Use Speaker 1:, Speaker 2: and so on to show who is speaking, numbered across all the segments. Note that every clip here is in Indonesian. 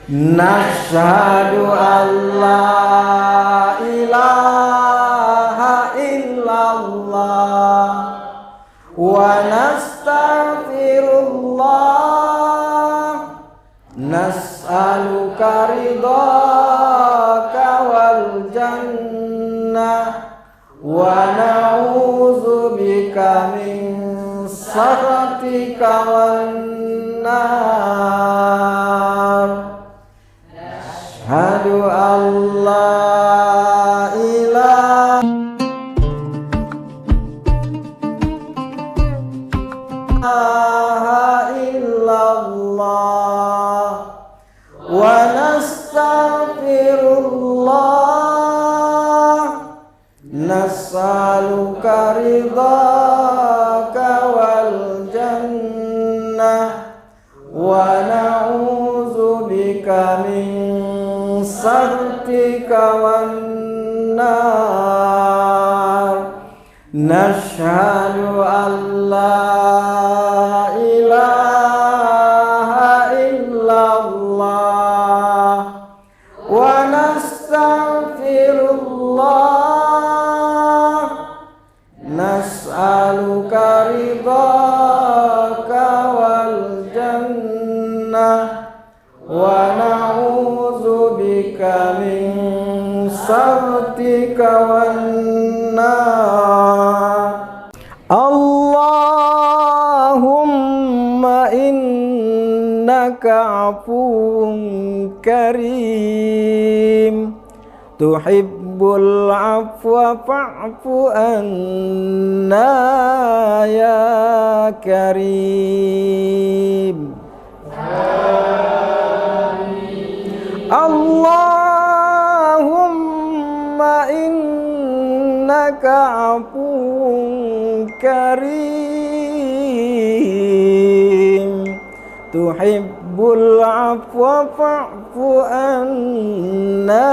Speaker 1: Nashhadu an la ilaha illallah wa nastaghfirullah nas'aluka ridhaka wal jannah wa na'udzubika min sakhatika wan nar. Asyhadu an la ilaha illallah wa nastaghfirullah nas'aluka ridhaka wal jannah wa na'udzubika min sakhatika wan nar. Nashhadu an la ilaha illallah wa nastaghfirullah nas'aluka ridhaka wal jannah wa na'udzubika min sakhatika wan nar. Allahumma innaka afuwun karim tuhibbul afwa fa'fu anna ya karim. Allahumma innaka afuwun karim tuhibbul afwa fa'fu anna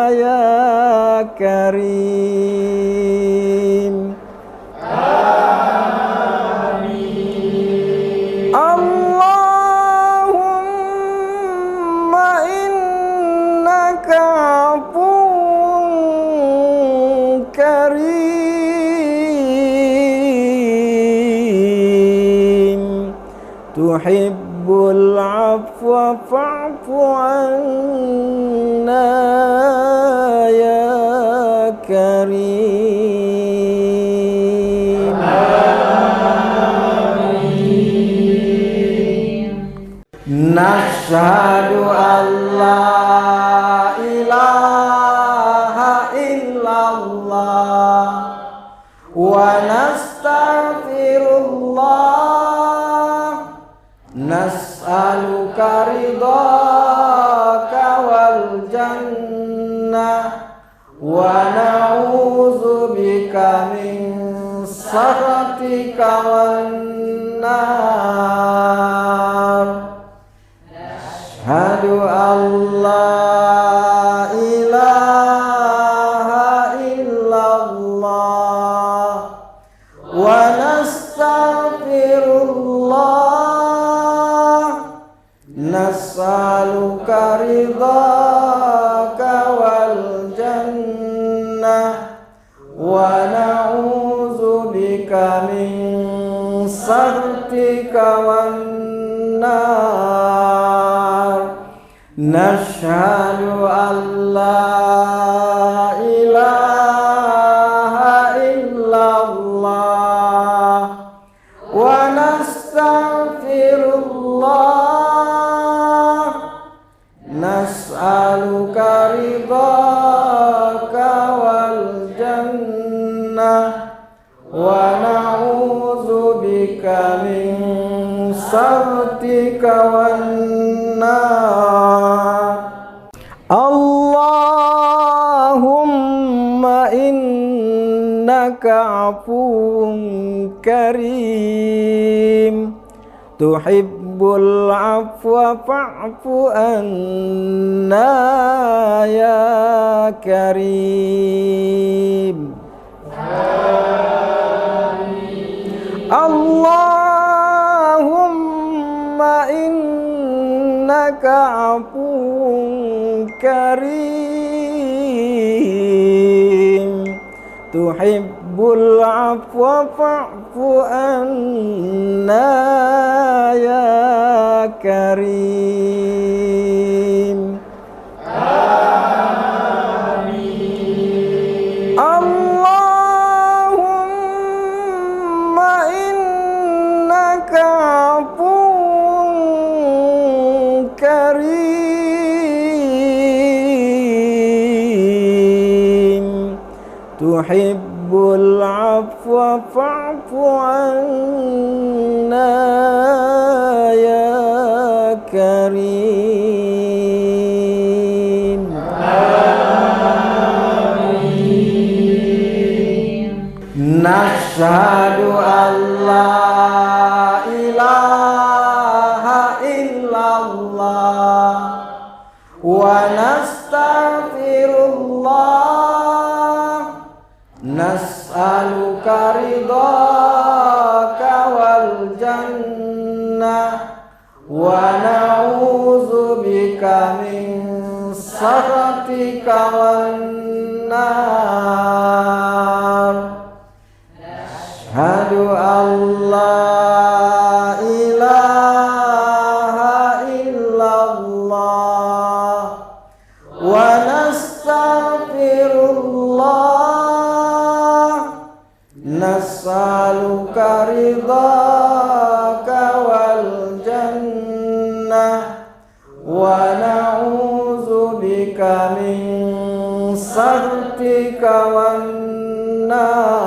Speaker 1: ya karim. Tuhibbul afwa fa'fu anna ya karim. Amin. Nashhadu an la ilaha illallah wa nastaghfirullah nas'aluka ridhaka wal jannah wa na'udzubika min sakhatika wan nar. Asyhadu an la ilaha illallah wa nastaghfirullah nas'aluka ridhaka wal jannah wa na'udzubika min sakhatika wan nar. Nashhadu an la ilaha illallah wa nastaghfirullah nas'aluka ridhaka wal jannah wa na'udzubika min sakhatika wan nar. Allahumma innaka afuwun karim tuhibbul afwa fa'fu anna ya karim. Allahumma innaka afuwwun karim tuhibbul afwa fa'fu anna ya karim. Amin. Allahumma innaka afuwwun karim tuhibbul afwa fa'fu anna ya karim. Amin. Nashhadu an la ilaha illallah wa nastaghfirullah nas'aluka ridhaka wal jannah wa na'udzubika min sakhatika wan nar. Asyhadu an la ilaha illallah wa nastaghfirullah nas'aluka ridhaka wal jannah wa na'udzubika min sakhatika wan nar.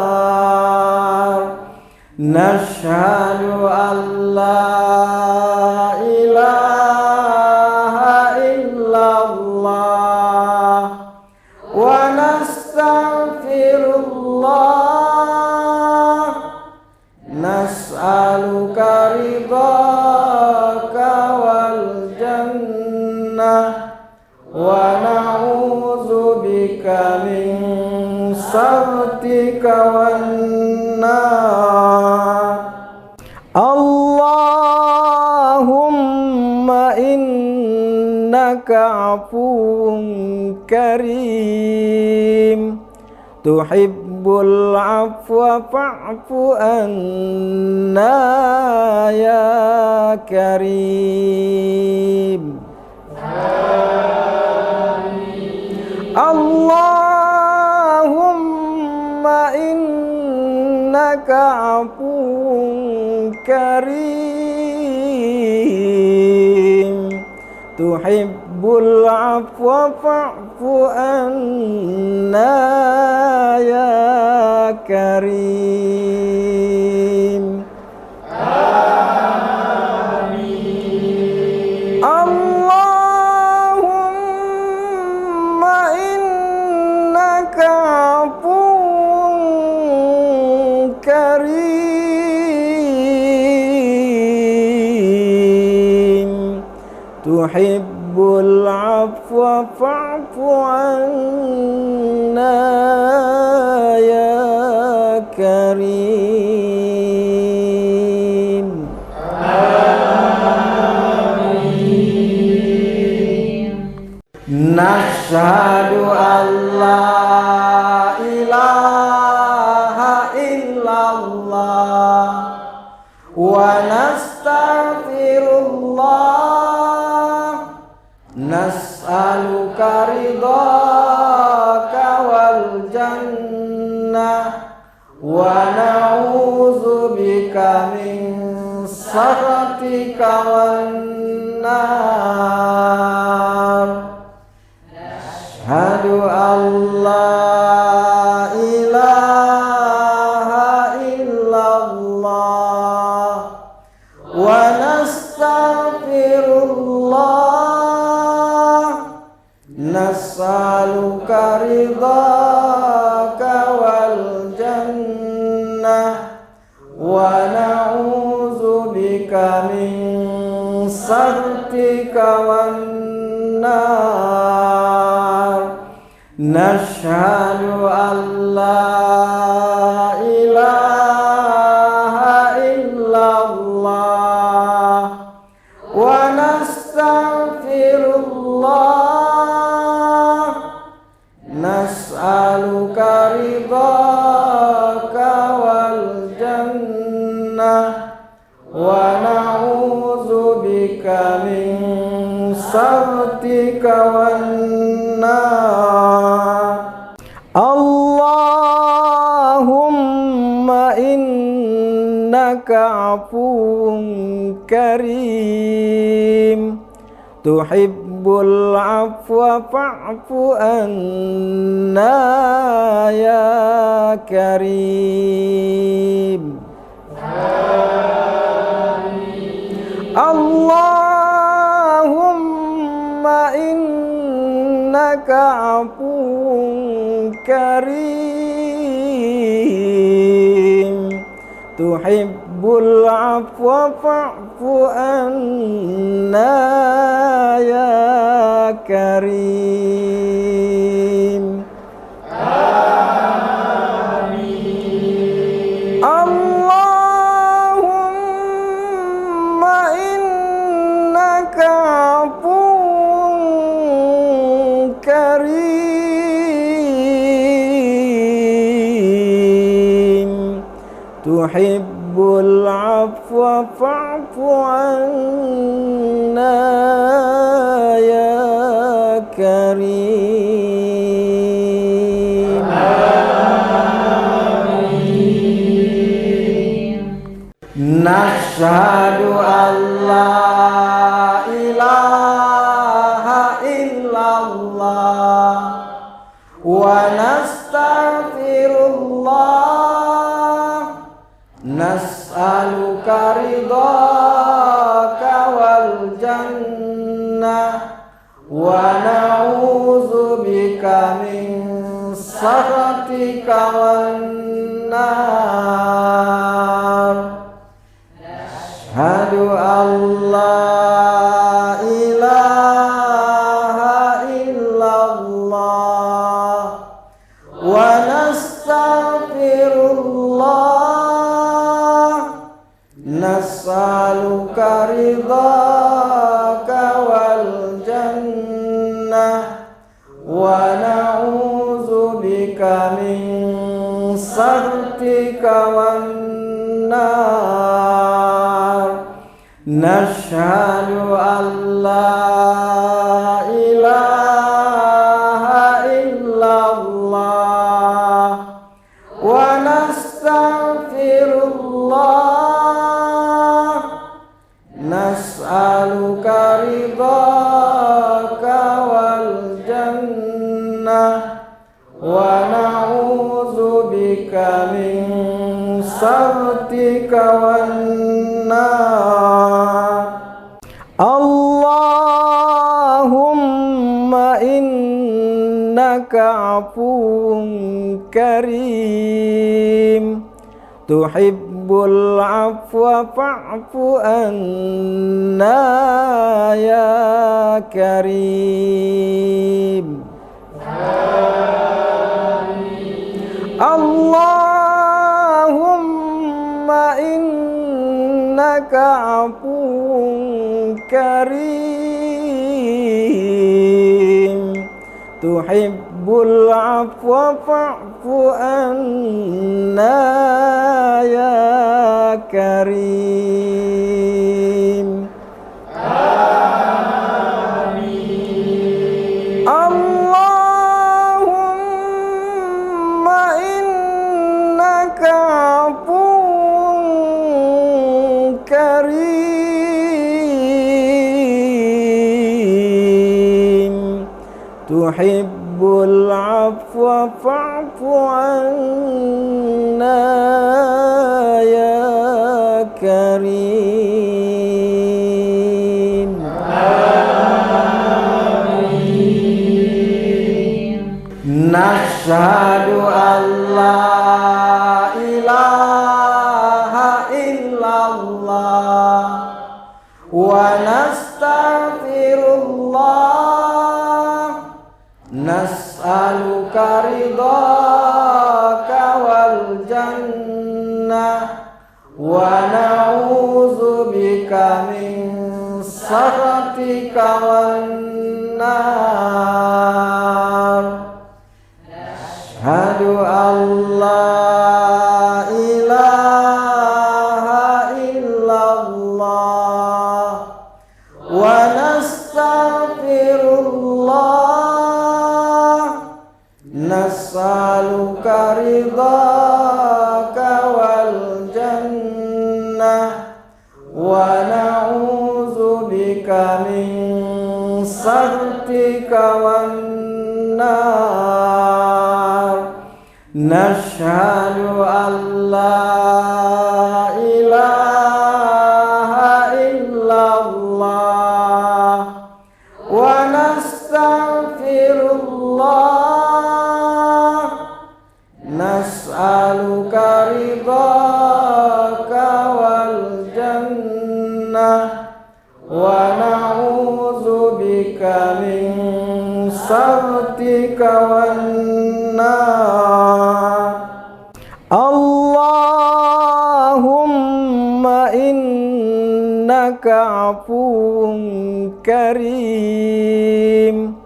Speaker 1: Nashhadu an la ilaha illallah wa nastaghfirullah nas'aluka ridhaka wal jannah wa na'udzubika min sakhatika wan nar. Allahumma innaka afuwwun karim tuhibbul afwa fa'fu anna ya karim. Amin. Allahumma innaka afuwwun karim tuhibbul afwa fa'fu anna ya karim. Amin. Allahumma innaka afuwwun karim tuhibbul afwa fa'fu anna ya karim. Amin. Nashhadu an la ilaha illallah wa nastaghfirullah nas'aluka ridhaka wal jannah wa na'udzubika min sakhatika wan nar. Asyhadu an la ilaha illallah wa nastaghfirullah nas'aluka ridhaka wal jannah wa na'udzubika min sakhatika wan nar. Nashhadu an la ilaha illallah wa nastaghfirullah na'udzu bika min sakhatika wan nar. Allahumma innaka afuwun karim tuhibbul afwa fa'fu anna ya karim. Allahumma innaka afuwun karim tuhibbul afwa fa'fu anna ya karim. Amin. Allahumma innaka afuwun karim tuhibbul afwa fa'fu anna ya karim. Amin. Nashhadu an la ilaha illallah wa nastaghfirullah nas'aluka ridhaka wal jannah wa na'udzu bika min sakhatika wan nar. Asyhadu an la ilaha illallah wa nastaghfirullah nas'aluka ridhaka wal jannah wa na'udzu bika min sakhatika wan nar. Nashhadu an la ilaha illallah wa nastaghfirullah nas'aluka ridhaka wal jannah wa na'udzu bika min sakhatika wan nar. Allahumma innaka afuwun karim tuhibbul afwa fa'fu anna ya karim. Allahumma innaka afuwun karim tuhibbul afwa fa'fu anna ya karim. Amin. Allahumma innaka afuwun karim tuhibbul afwa fa'fu anna ya karim. Amin. Nashhadu an la ilaha illallah wa nastaghfirullah nas'aluka ridhaka wal jannah wa na'udzu bika min sakhatika wan nar. Asyhadu an la ilaha illallah wa nastaghfirullah, nas'aluka ridhaka wal jannah wa na'udzubika min sakhatika wan nar. Nashhadu an la ilaha illallah wa nastaghfirullah, nas'aluka ridhaka wal jannah wa na'udzubika min sakhatika wan nar. Allahumma innaka afuwun karim,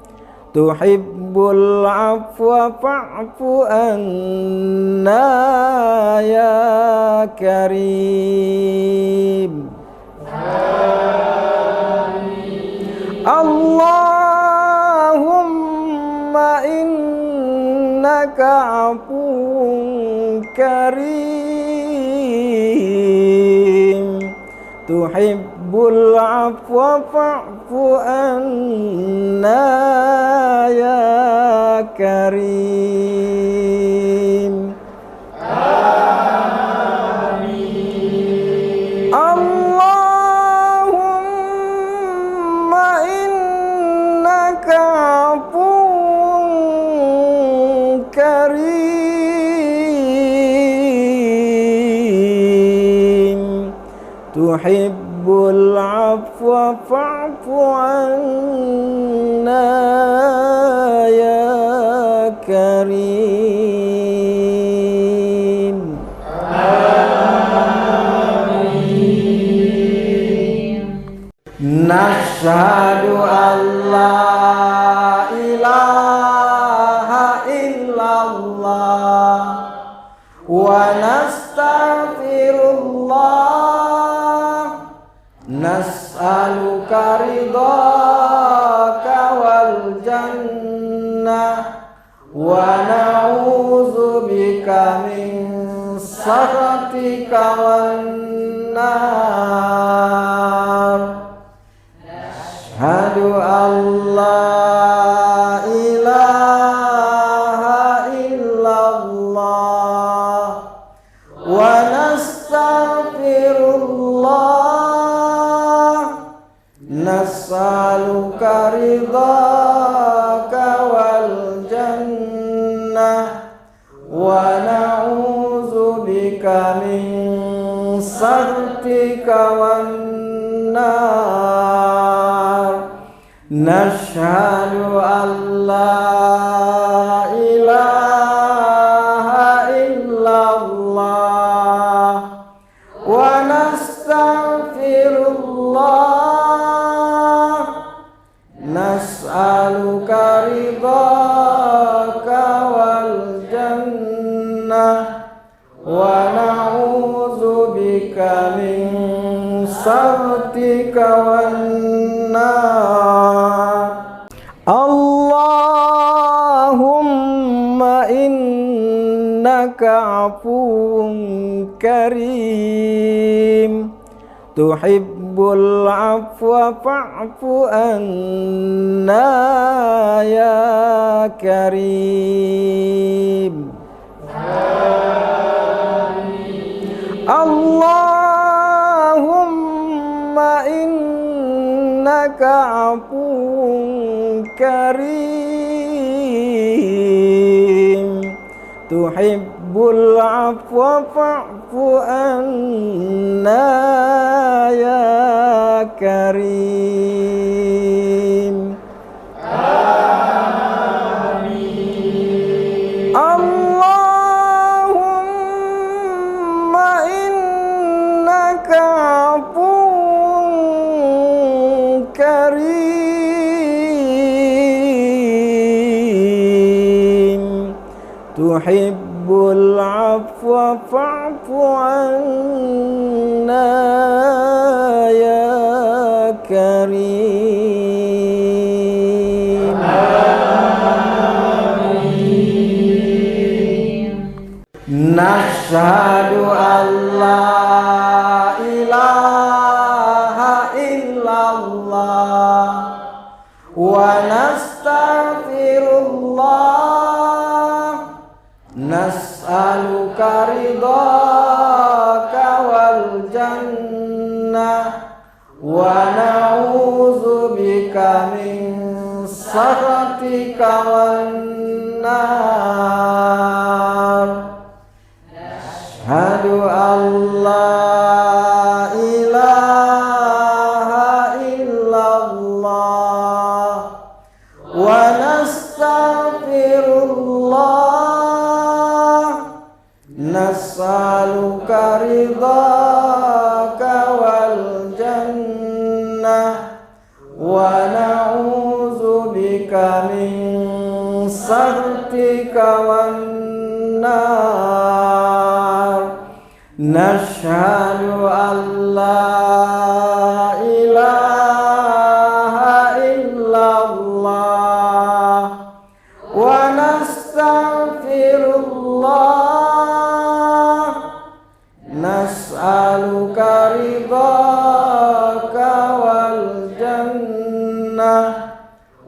Speaker 1: tuhibbul afwa fa'fu anna ya karim. Allahumma innaka afuwun karim, tuhibbul afwa fa'fu anna ya karim. Amin. Allahumma innaka afuwun karim, tuhibbul afwa fa'fu anna ya karim. Amin. Nashhadu an la ilaha illallah wa nastaghfirullah, nas'aluka ridhaka wal jannah wa na'udzubika min sakhatika wan nar. Asyhadu an la ilaha illallah wa nastaghfirullah, nas'aluka ridhaka wal jannah wa na'udzubika min sakhatika wan nar. Nashhadu an la ilaha illallah wa nastaghfirullah, nas'aluka ridhaka wal jannah wa na'udzubika min sakhatika wan nar. Allahumma innaka afuwun karim, tuhibbul afwa fa'fu anna ya karim. Amin. Allahumma innaka afuwun karim, tuhibbul afwa fa'fu anna ya karim. Amin. Allahumma innaka afuwun karim, tuhibbul afwa fa'fu anna ya karim. Nashhadu an la ilaha illallah wa nastaghfirullah, nas'aluka ridhaka wal jannah wa na'udzubika min sakhatika wan nar. Asyhadu an la ilaha illallah wa nastaghfirullah, nas'aluka ridhaka wal jannah wa na'udzubika min sakhatika wan nar. Nashhadu an la ilaha illallah wa nastaghfirullah, nas'aluka ridhaka wal jannah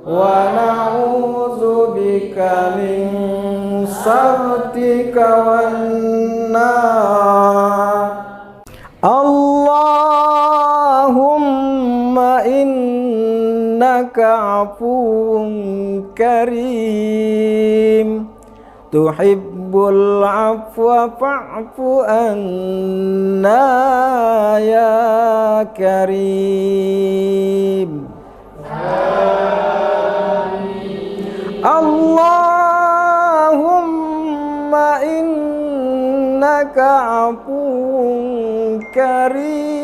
Speaker 1: wa na'udzubika min sakhatika wan nar. Allahumma innaka afuwun karim, tuhibbul afwa fa'fu anna ya karim. Allahumma innaka afuwun karim,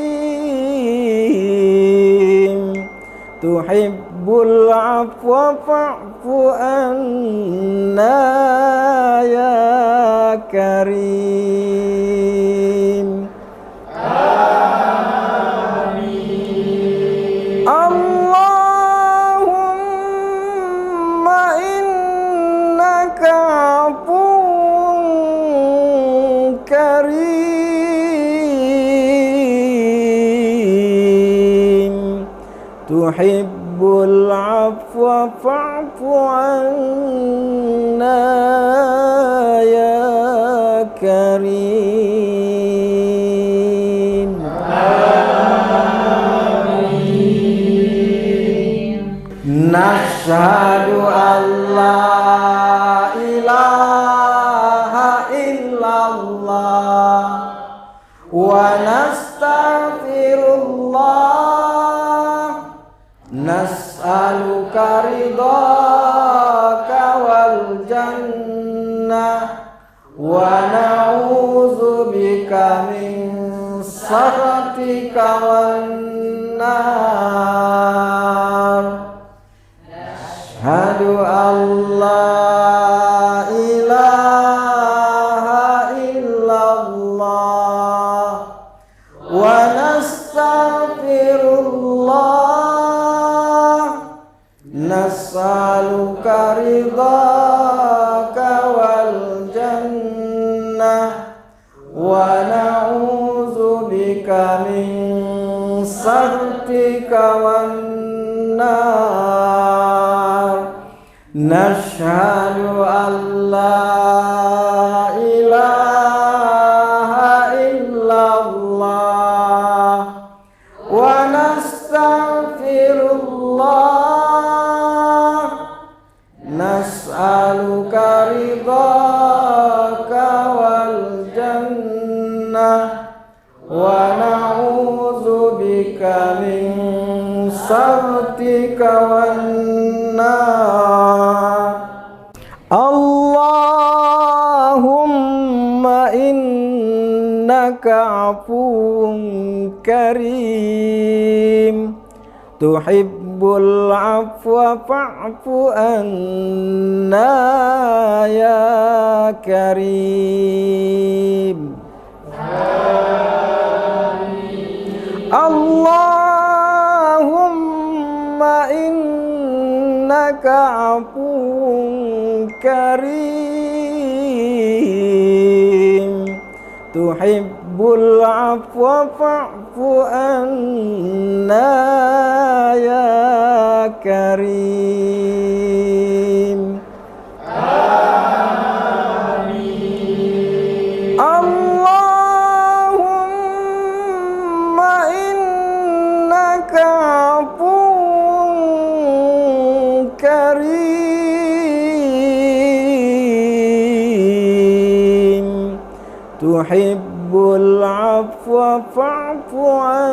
Speaker 1: tuhibbul afwa fa'fu anna ya karim. Amin. Allahumma innaka afuwun karim, tuhibbul afwa fa'fu anna ya karim. Amin. Nashhadu an la ilaha illallah wa nastaghfirullah, nas'aluka ridhaka wal jannah wa na'udzubika min sakhatika wan nar. Asyhadu an la ilaha illallah wa nastaghfirullah, nas'aluka ridhaka wal jannah wa na'udzubika min sakhatika wan nar. Nashhadu an la ilaha illallah wa nastaghfirullah, nas'aluka ridhaka wal jannah wa na'udzubika min sakhatika wan nar. Allahumma innaka afuwun karim, tuhibbul afwa fa'fu anna ya karim. Amin. Allahumma عفو كريم تحب العفو فاعف عنا يا كريم آمين اللهم إنك عفو كريم تحب العفو فاعف عنا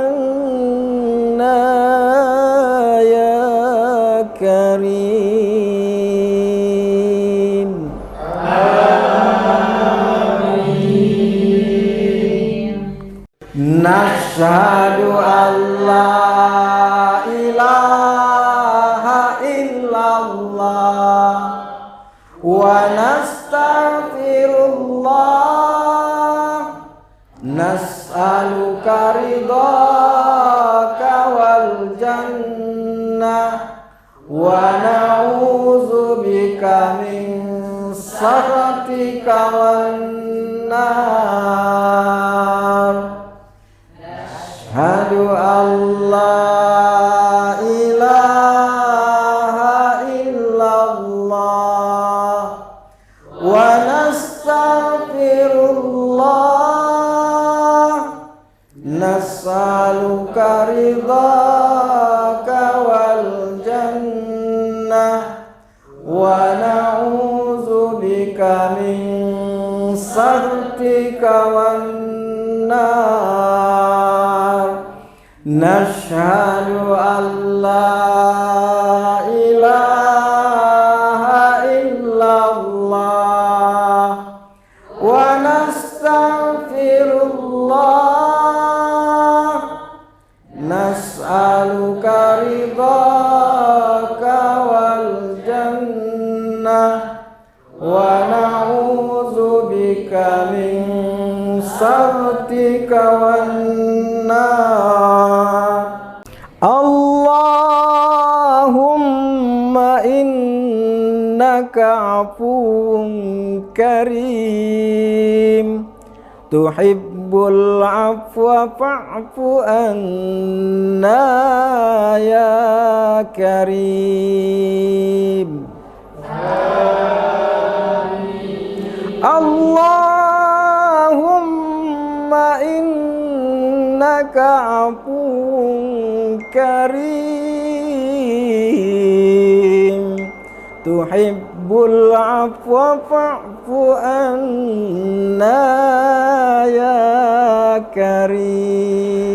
Speaker 1: يا كريم آمين نشهد أن لا إله إلا الله ونستغفر الله نسألك رضاك والجنة ونعوذ بك من سخطك والنار أشهد أن لا إله إلا الله ونستغفر الله نسألك رضاك والجنة ونعوذ بك من سخطك والنار نشهد أن لا إله إلا الله ونستغفر الله نسألك رضاك والجنة ونعوذ بك من سخطك والنار اللهم إنك عفو كريم تحب العفو فاعف عنا يا كريم آمين اللهم إنك عفو كريم تحب العفو فاعف عنا يا كريم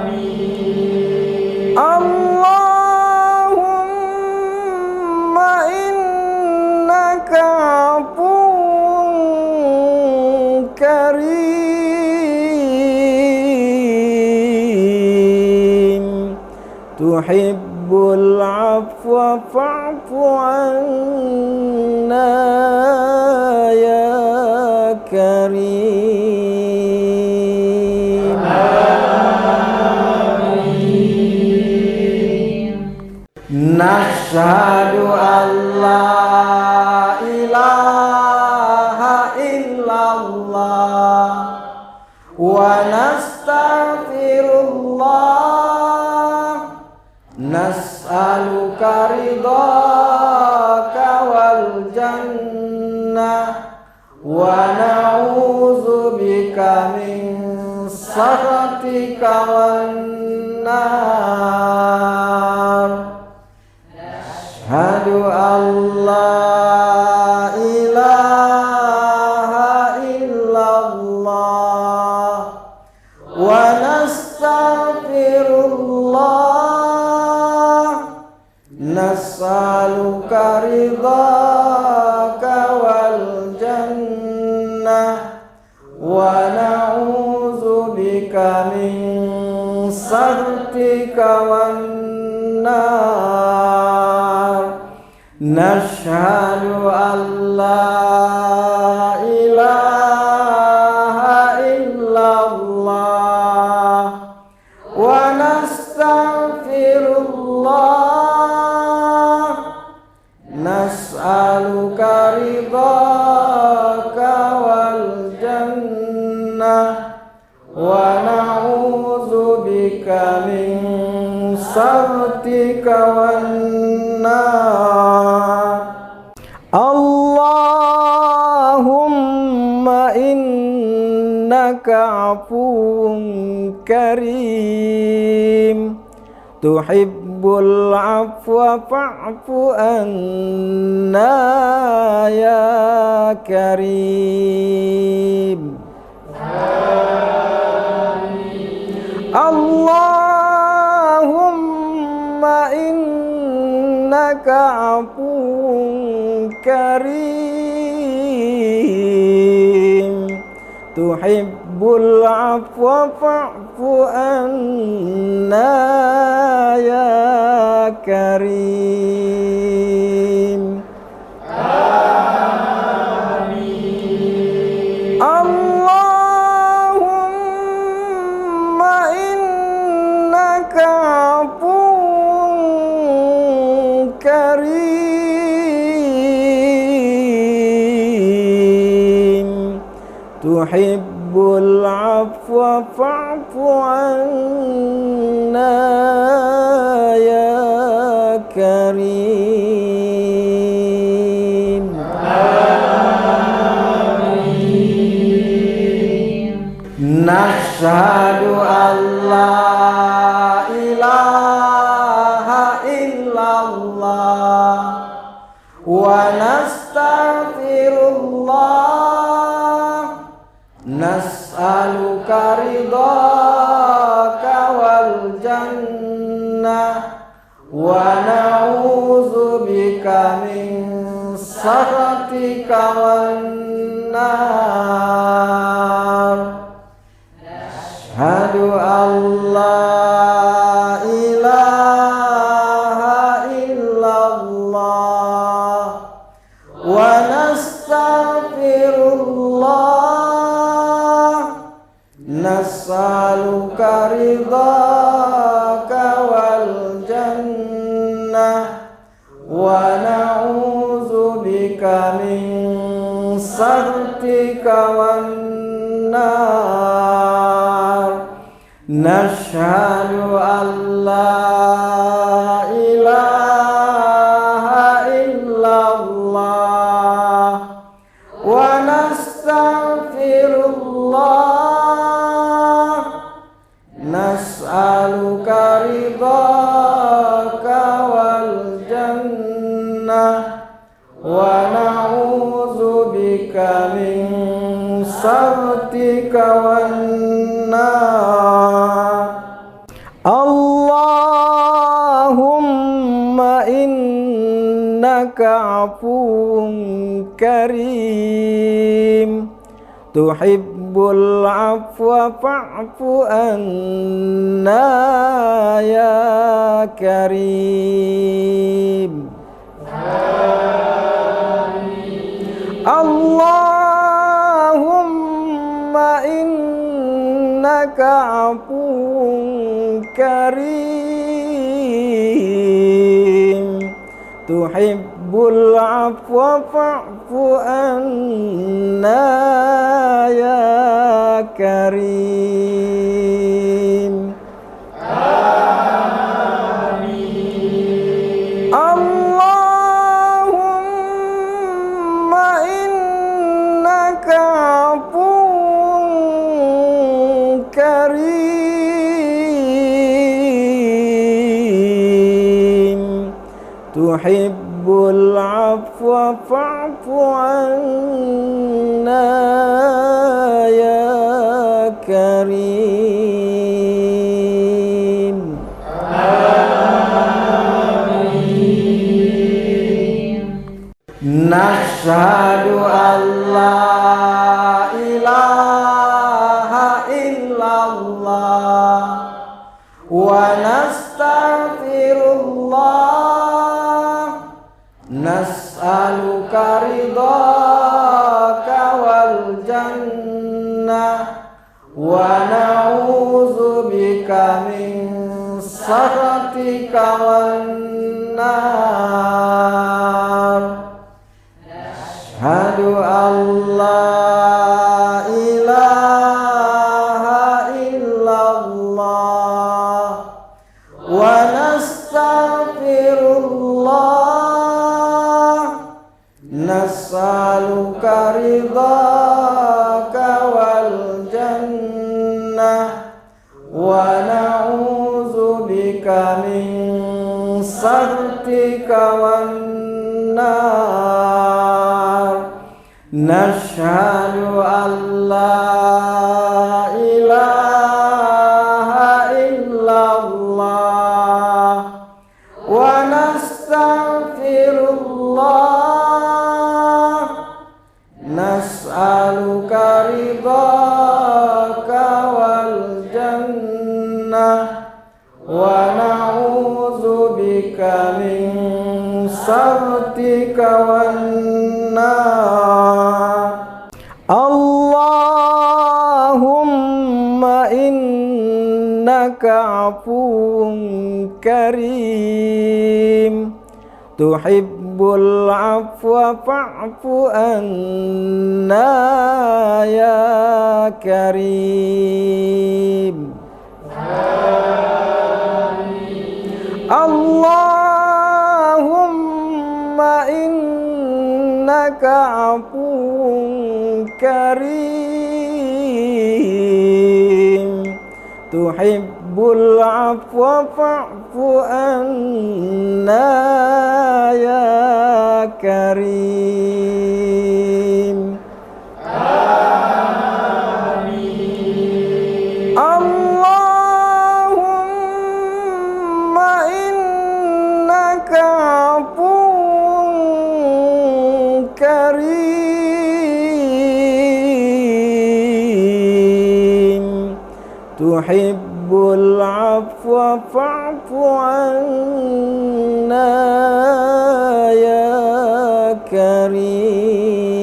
Speaker 1: آمين اللهم إنك عفو كريم تحب العفو فاعف عنا يا كريم آمين نشهد أن لا إله إلا الله ونستغفر الله نسألك رضاك والجنة ونعوذ بك من سخطك والنار نشهد أن لا إله إلا الله ونستغفر الله نسألك رضاك والجنة ونعوذ بك من سخطك والنار نشهد أن لا إله إلا الله ونستغفر nas'aluka ridhaka wal jannah wa na'udzubika min sakhatika wan nar. Allahumma innaka afuwun karim tuhibbul afwa fa'fu anna ya karim. Allahumma innaka afuwun karim tuhibbul afwa fa'fu anna ya karim. Amin. Allahumma innaka afuwun karim tuhibbul afwa fa'fu anna ya karim. Amin. Nashhadu an la ilaha illallah wa nastaghfirullah nas'aluka ridhaka wal jannah wa na'udzubika min sakhatika wan nar. Asyhadu an la ilaha illallah wa nastaghfirullah nas'aluka ridhaka wal jannah wa na'udzubika min sakhatika wan nar. Nashhadu an la ilaha illallah wa nastaghfirullah nas'aluka ridhaka wal jannah wa na'udzubika min sakhatika wan nar. Allahumma innaka afuwun karim tuhibbul afwa fa'fu anna ya karim. Amin. Allahumma innaka afuwun karim tuhibbul afwa fa'fu anna ya karim. Amin. Allahumma innaka afuwun karim tuhibbul afwa fa'fu anna ya karim. Amin. Nashhadu an la ilaha illallah wa nastaghfirullah nas'aluka ridhaka wal jannah wa na'udzubika min sakhatika wan nar. illallah wa nastaghfirullah nas'aluka ridhaka wal jannah wa na'udzubika min sakhatika wan nar nashhadu an la ilaha illallah wa nastaghfirullah nas'aluka ridhaka wal jannah wa na'udzubika min sakhatika wan nar Allahumma innaka afuwun karim tuhibbul afwa fa'fu anna ya karim Allahumma innaka afuwun karim tuhibbul afwa fa'fu anna ya karim Allahumma innaka afuwun karim tuhibbul afwa fa'fu anna ya karim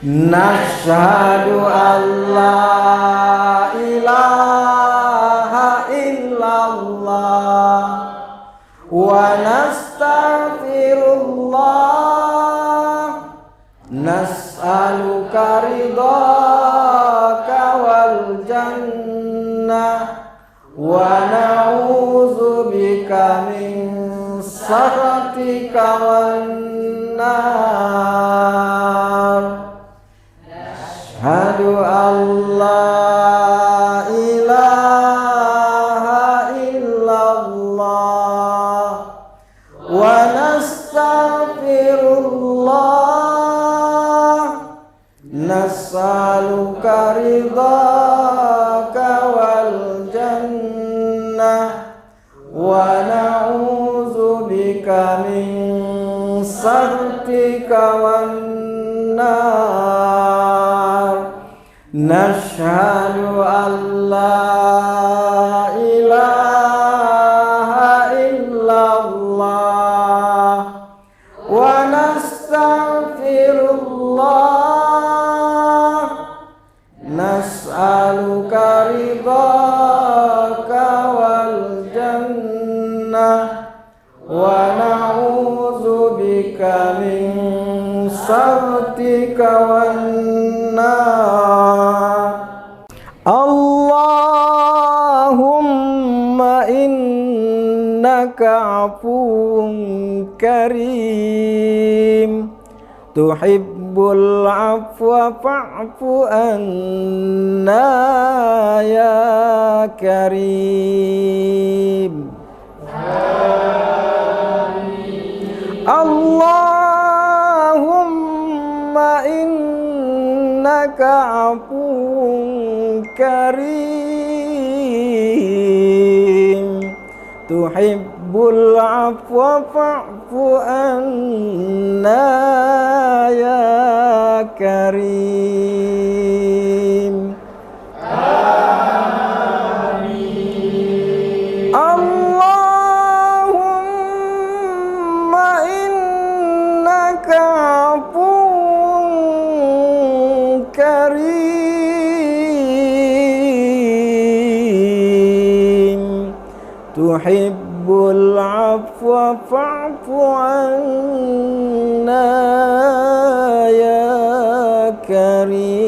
Speaker 1: nashhadu an la ilaha illallah wa nastaghfirullah nas'aluka ridhaka wal jannah wa na'udzubika min sakhatika wan nar Ashhadu an la ilaha illallah wa nastaghfirullah nas'aluka ridhaka wal jannah wa na'udzubika min sakhatika wan nar nashhadu an la ilaha illallah wa nastaghfirullah nas'aluka ridhaka wal jannah wa na'udzubika min sakhatika wan nar Allahumma innaka afuwun karim tuhibbul afwa fa'fu anna ya karim Allahumma innaka afuwun karim tuhibbul afwa fa'fu anna ya karim Allahumma innaka afuwun karim tuhibbul afwa fa'fu anna karim.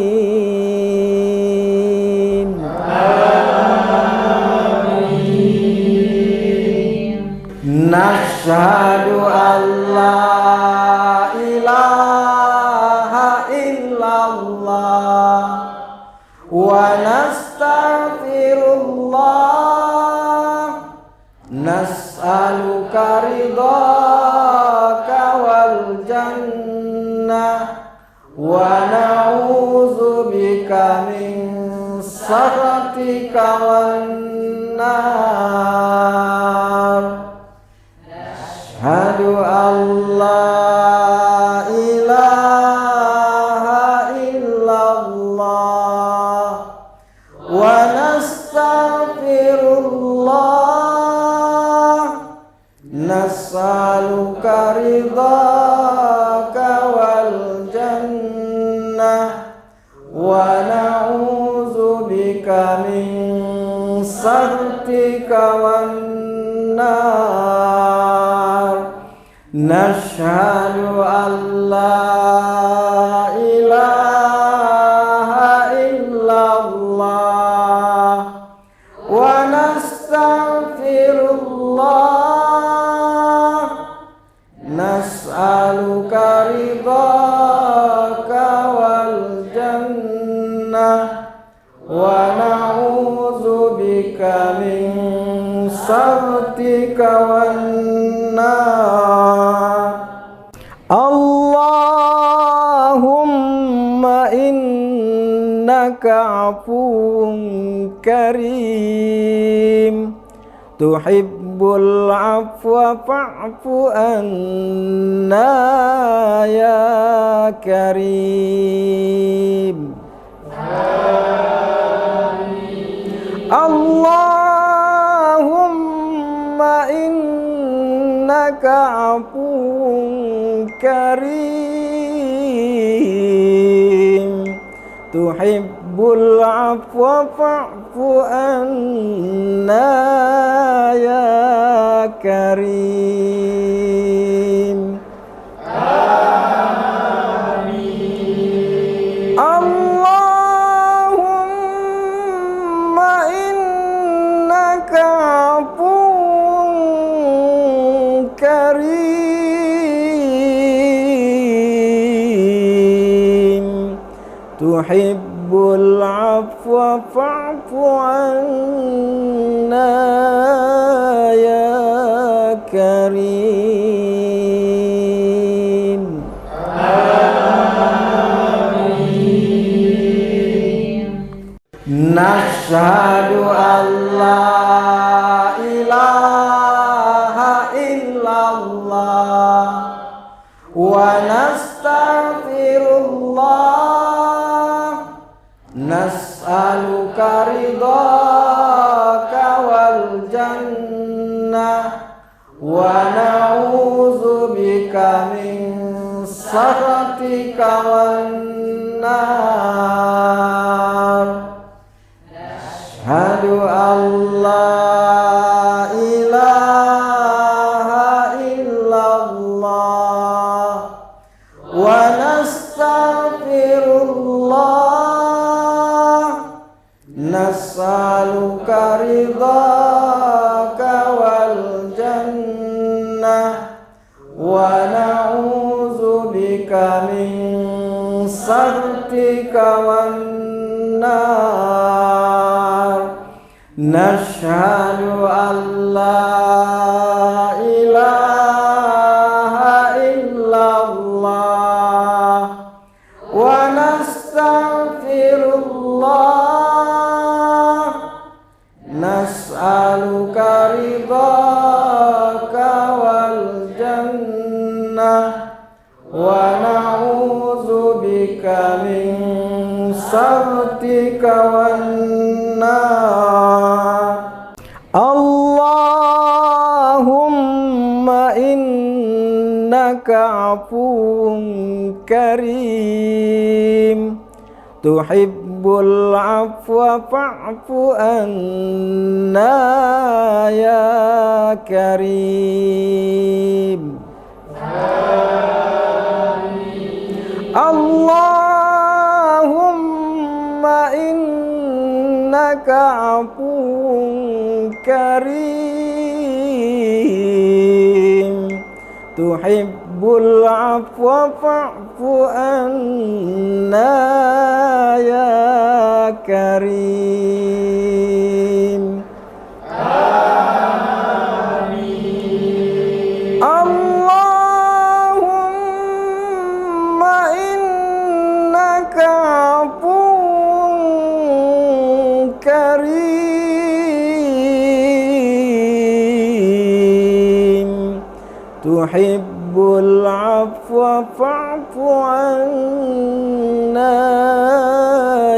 Speaker 1: Nashhadu an la ilaha illallah wa nastaghfirullah nas'aluka ridhaka wal jannah wa na'udzubika min sakhatika wan nar. Asyhadu an la ilaha illallah wa nastaghfirullah nas'aluka ridhaka wal jannah wa na'udzubika min sakhatika wan nar. Nashhadu an la ilaha illallah wa nastaghfirullah nas'aluka ridhaka wal jannah wa na'udzubika min sakhatika wan nar. Allahumma innaka afuwun karim tuhibbul afwa fa'fu anna ya karim. Allahumma innaka afuwun karim tuhibbul afwa fa'fu anna ya karim. Allahumma innaka afuwun karim tuhibbul afwa fa'fu anna ya karim. Nashhadu an la ilaha illallah wa nastaghfirullah nas'aluka ridhaka wal jannah wa na'udzubika min sakhatika wan nar. Asyhadu an la ilaha illallah wa nastaghfirullah nas'aluka ridhaka wal jannah wa na'udzubika min sakhatika wan nar. Nashhadu an la ilaha illallah wa nastaghfirullah nas'aluka ridhaka wal jannah wa na'udzubika min sakhatika wan nar. Allahumma innaka afuwun karim tuhibbul afwa fa'fu anna ya karim. Allahumma innaka afuwun karim tuhibbul afwa fa'fu anna ya karim. Amin. Allahumma innaka afuwun karim tuhibbul afwa fa'fu anna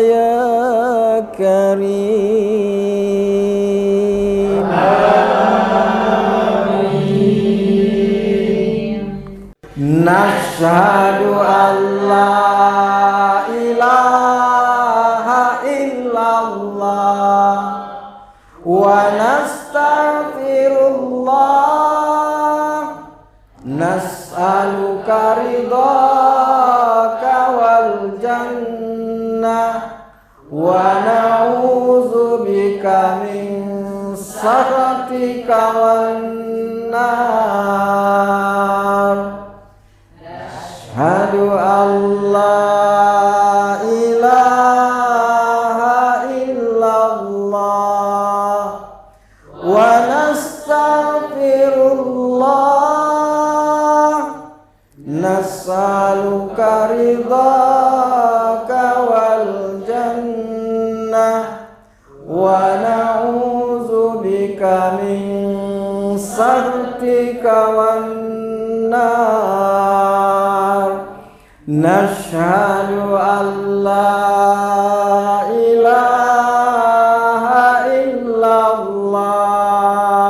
Speaker 1: ya karim. Amin. Nashhadu an la ilaha illallah wa nastaghfirullah nas'aluka ridhaka wal jannah wa na'udzubika min sakhatika wan nar. Asyhadu an la ilaha illallah wa nastaghfirullah nas'aluka ridhaka wal jannah wa na'udzubika min sakhatika wan nar. Nashhadu an la ilaha illallah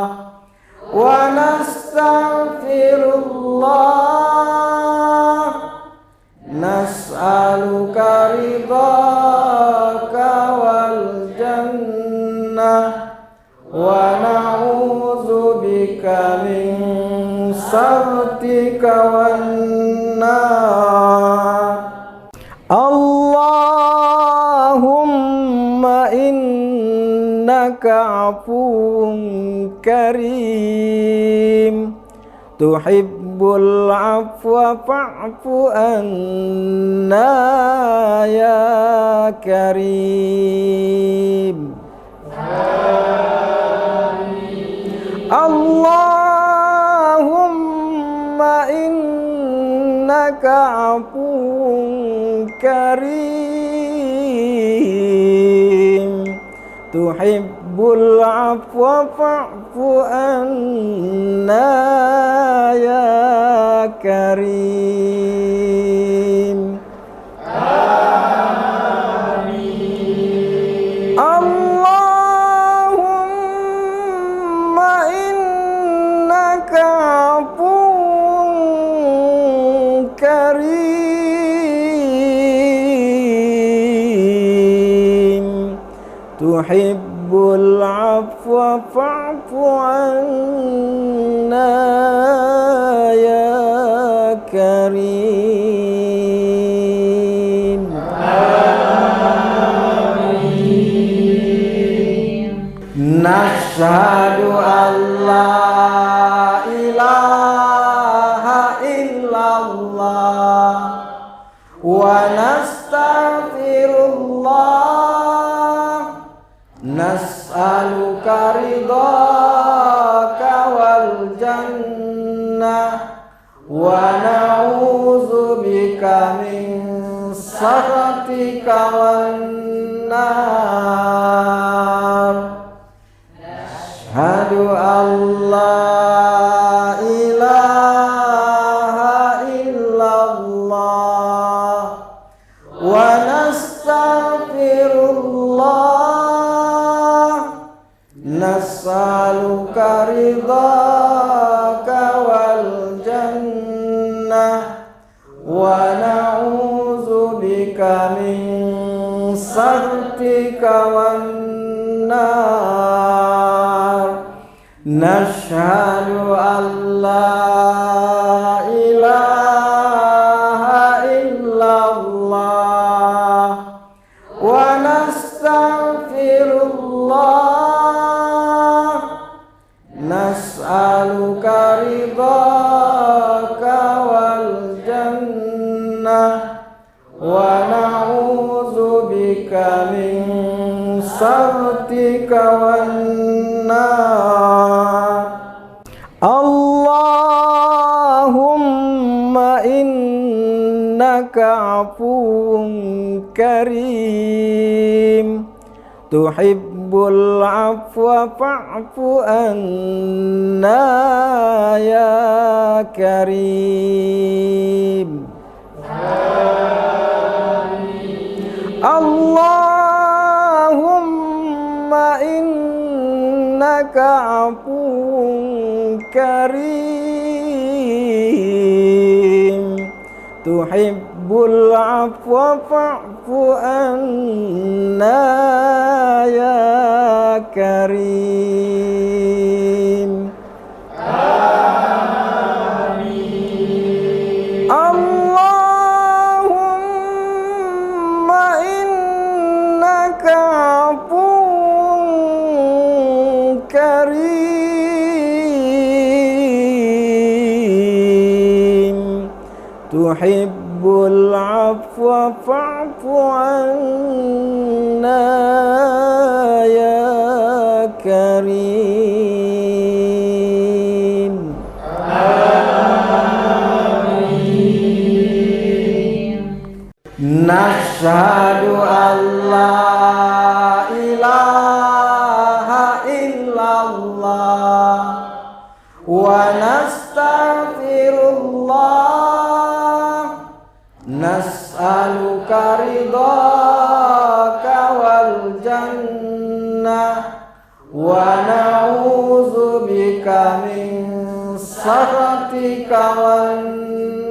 Speaker 1: wa nastaghfirullah nas'aluka ridhaka wal jannah wa na'udzubika min sakhatika wan nar. Allahumma innaka afuwun karim tuhibbul afwa fa'fu anna ya karim. Amin. Allahumma innaka afuwun karim tuhibbul afwa fa'fu anna ya karim. Amin. Allahumma innaka afuwun karim tuhibbul afwa fa'fu anna ya karim. Amin. Nashhadu an la ilaha illallah wa nastaghfirullah nas'aluka ridhaka wal jannah wa na'udzubika min sakhatika wan nar. Asyhadu an la ilaha illallah wa nastaghfirullah nas'aluka ridhaka wal jannah wa na'udzubika min sakhatika wan nar. Nashhadu an la ilaha illallah wa nastaghfirullah Allah, nas'aluka ridhaka wal jannah, wa na'udzubika min sakhatika wan nar. Allahumma innaka afuwun karim, tuhibbul afwa fa'fu anna ya karim. Allahumma innaka afuwun karim, tuhibbul afwa fa'fu anna ya karim. Allahumma innaka afuwun karim, tuhibbul afwa fa'fu anna ya karim. Nashhadu an la ilaha illallah wa nastaghfirullah, nas'aluka ridhaka wal jannah, wa na'udzubika min sakhatika wan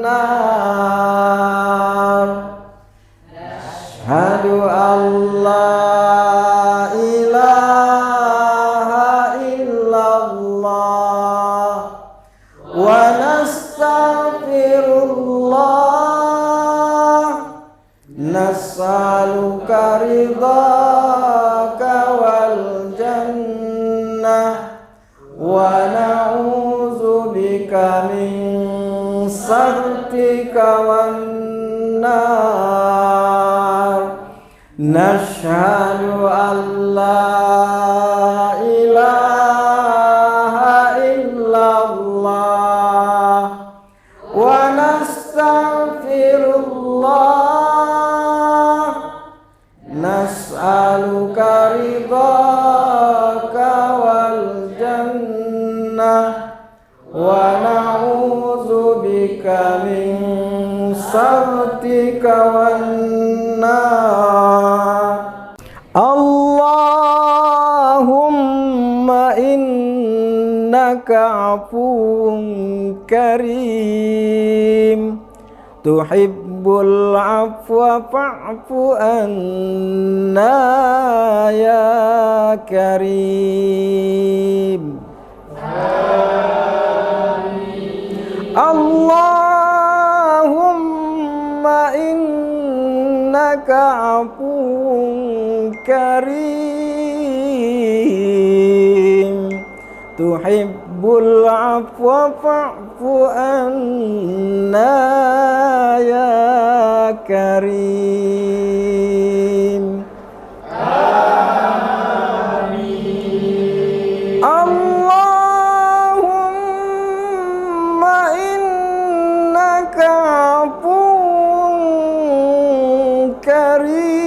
Speaker 1: nar. Asyhadu an la ilaha illallah wa nastaghfirullah, nas'aluka ridhaka wal jannah, wa na'udzubika min sakhatika wan nar. Nashhadu an la ilaha illallah wa nastaghfirullah, nas'aluka ridhaka wal jannah, wa na'udzubika min sakhatika wan nar. Allahumma innaka afuwun karim, tuhibbul afwa fa'fu anna ya karim. Allahumma innaka afuwun karim, tuhibbul afwa fa'fu anna ya karim. Allahumma innaka afuwun karim,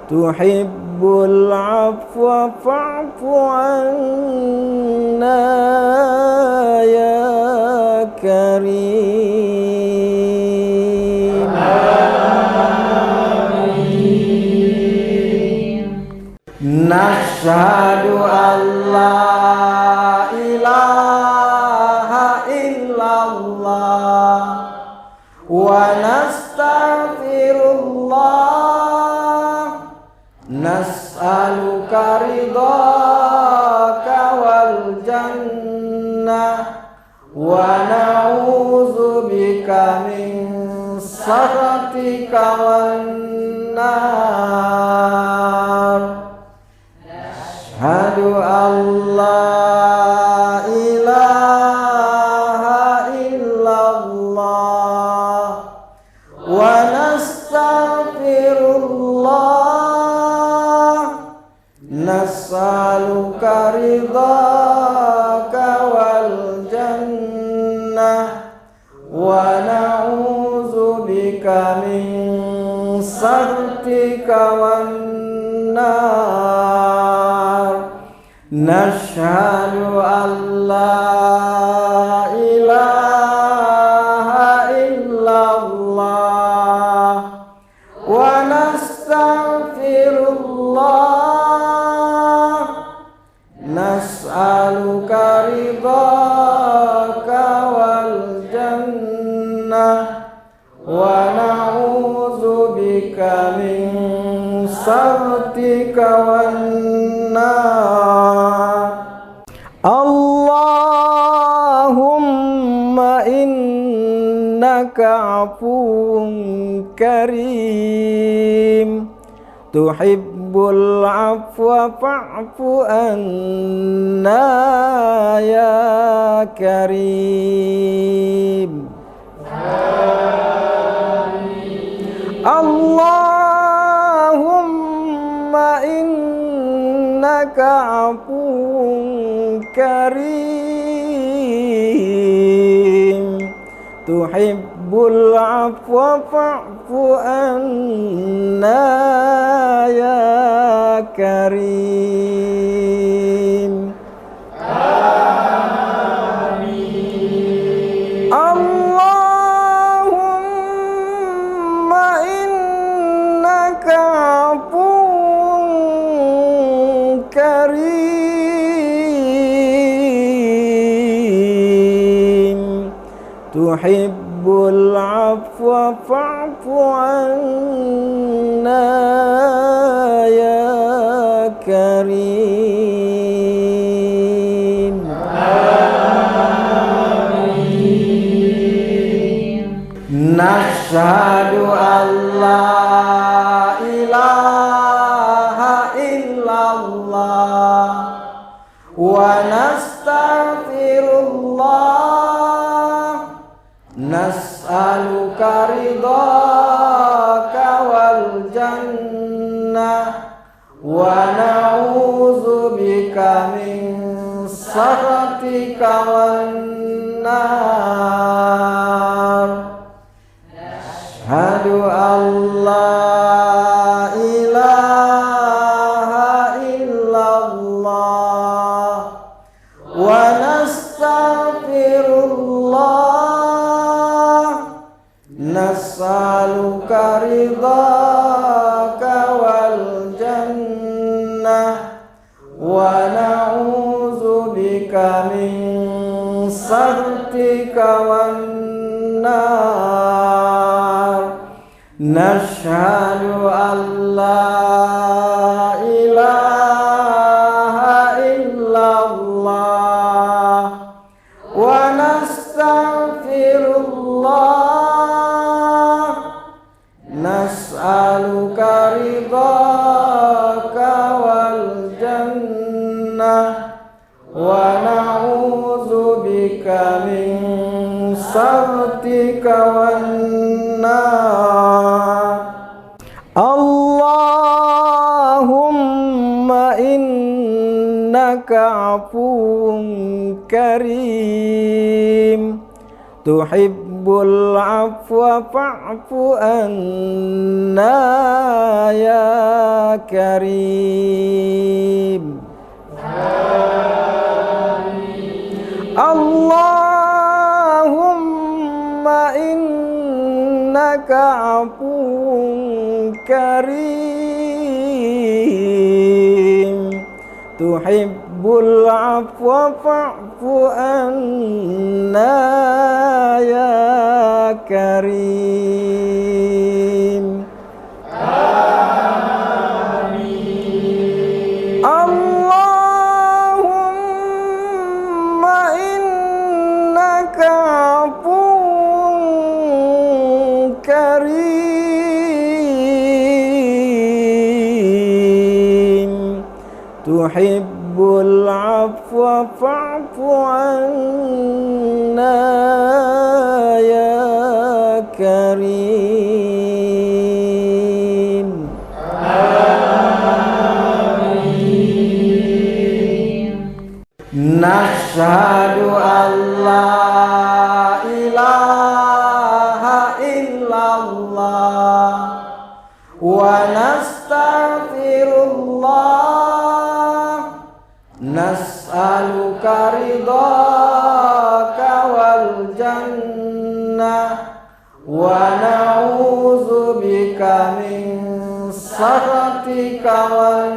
Speaker 1: tuhibbul afwa fa'fu anna ya karim. Nashhadu an la ilaha illallah wa nastaghfirullah, nas'aluka ridhaka wal jannah, wa na'udzubika min sakhatika wan nar. Asyhadu an la ilaha illallah wa nastaghfirullah nas'aluka ridhaka wal jannah wa na'udzubika min sakhatika wan nar. Nashhadu an la ilaha illallah wa nastaghfirullah nas'aluka ridhaka wal jannah wa na'udzubika min sakhatika wan nar. Allahumma innaka afuwun karim tuhibbul afwa fa'fu anna ya karim. Allahumma innaka afuwun karim tuhibbul afwa fa'fu anna ya karim. Amin. Allahumma innaka afuwun karim tuhibbul afwa fa'fu anna ya karim. Amin. Nashhadu an la ilaha illallah wa nastaghfirullah nas'aluka ridhaka wal jannah wa na'udzubika min sakhatika wan nar. Asyhadu an la ilaha illallah wa nastaghfirullah nas'aluka ridhaka wal jannah wa na'udzubika min sakhatika wan nar. Nashhadu an la ilaha illallah wa nastaghfirullah nas'aluka ridhaka wal jannah wa na'udzubika min sakhatika wan nar. Allahumma innaka afuwun karim tuhibbul afwa fa'fu anna ya karim. Allahumma innaka afuwun karim tuhibbul afwa fa'fu anna ya karim. Amin. Allahumma innaka afuwun karim tuhibbul afwa fa'fu anna ya karim. Nashhadu an la ilaha illallah wa nastaghfirullah, nas'aluka ridhaka wal jannah wa na'udzubika min sakhatika wan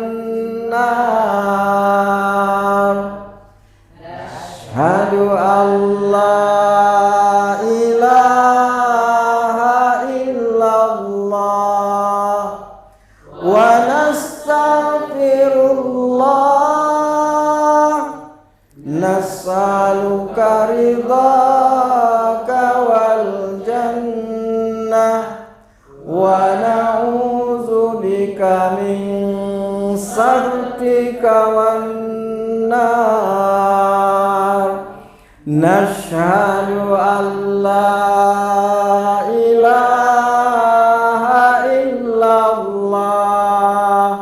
Speaker 1: nar. Asyhadu an la ilaha illallah wa nastaghfirullah, nas'aluka ridhaka wal jannah wa na'udzubika min sakhatika wan nar. Nashhadu an la ilaha illallah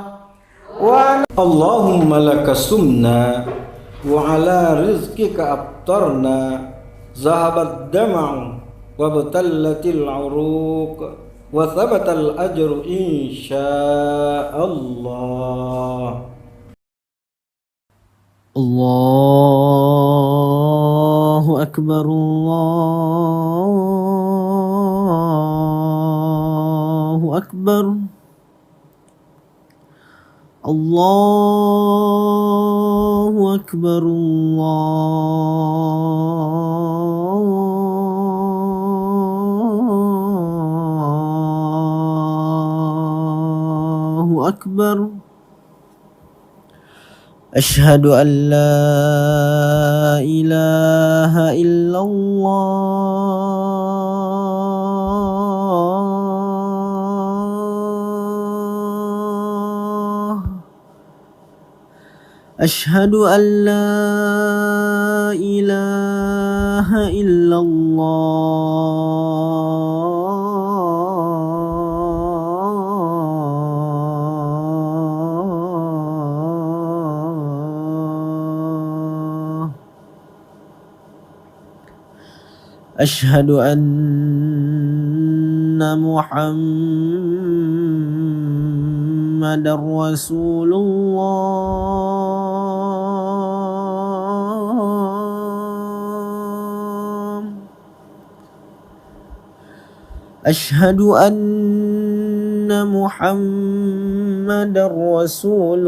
Speaker 1: wa Allahumma laka sumna wa ala rizqika aftarna, zahabat dama'u wa batallatil uruq wa thabatal ajru insyaallah.
Speaker 2: Allahu Akbar, Allahu Akbar, Allahu Akbar, Allahu Akbar. Asyhadu an la ilaha illallah. Asyhadu an la ilaha illallah. Asyhadu anna Muhammadar Rasulullah. Asyhadu anna Muhammadar Rasulullah.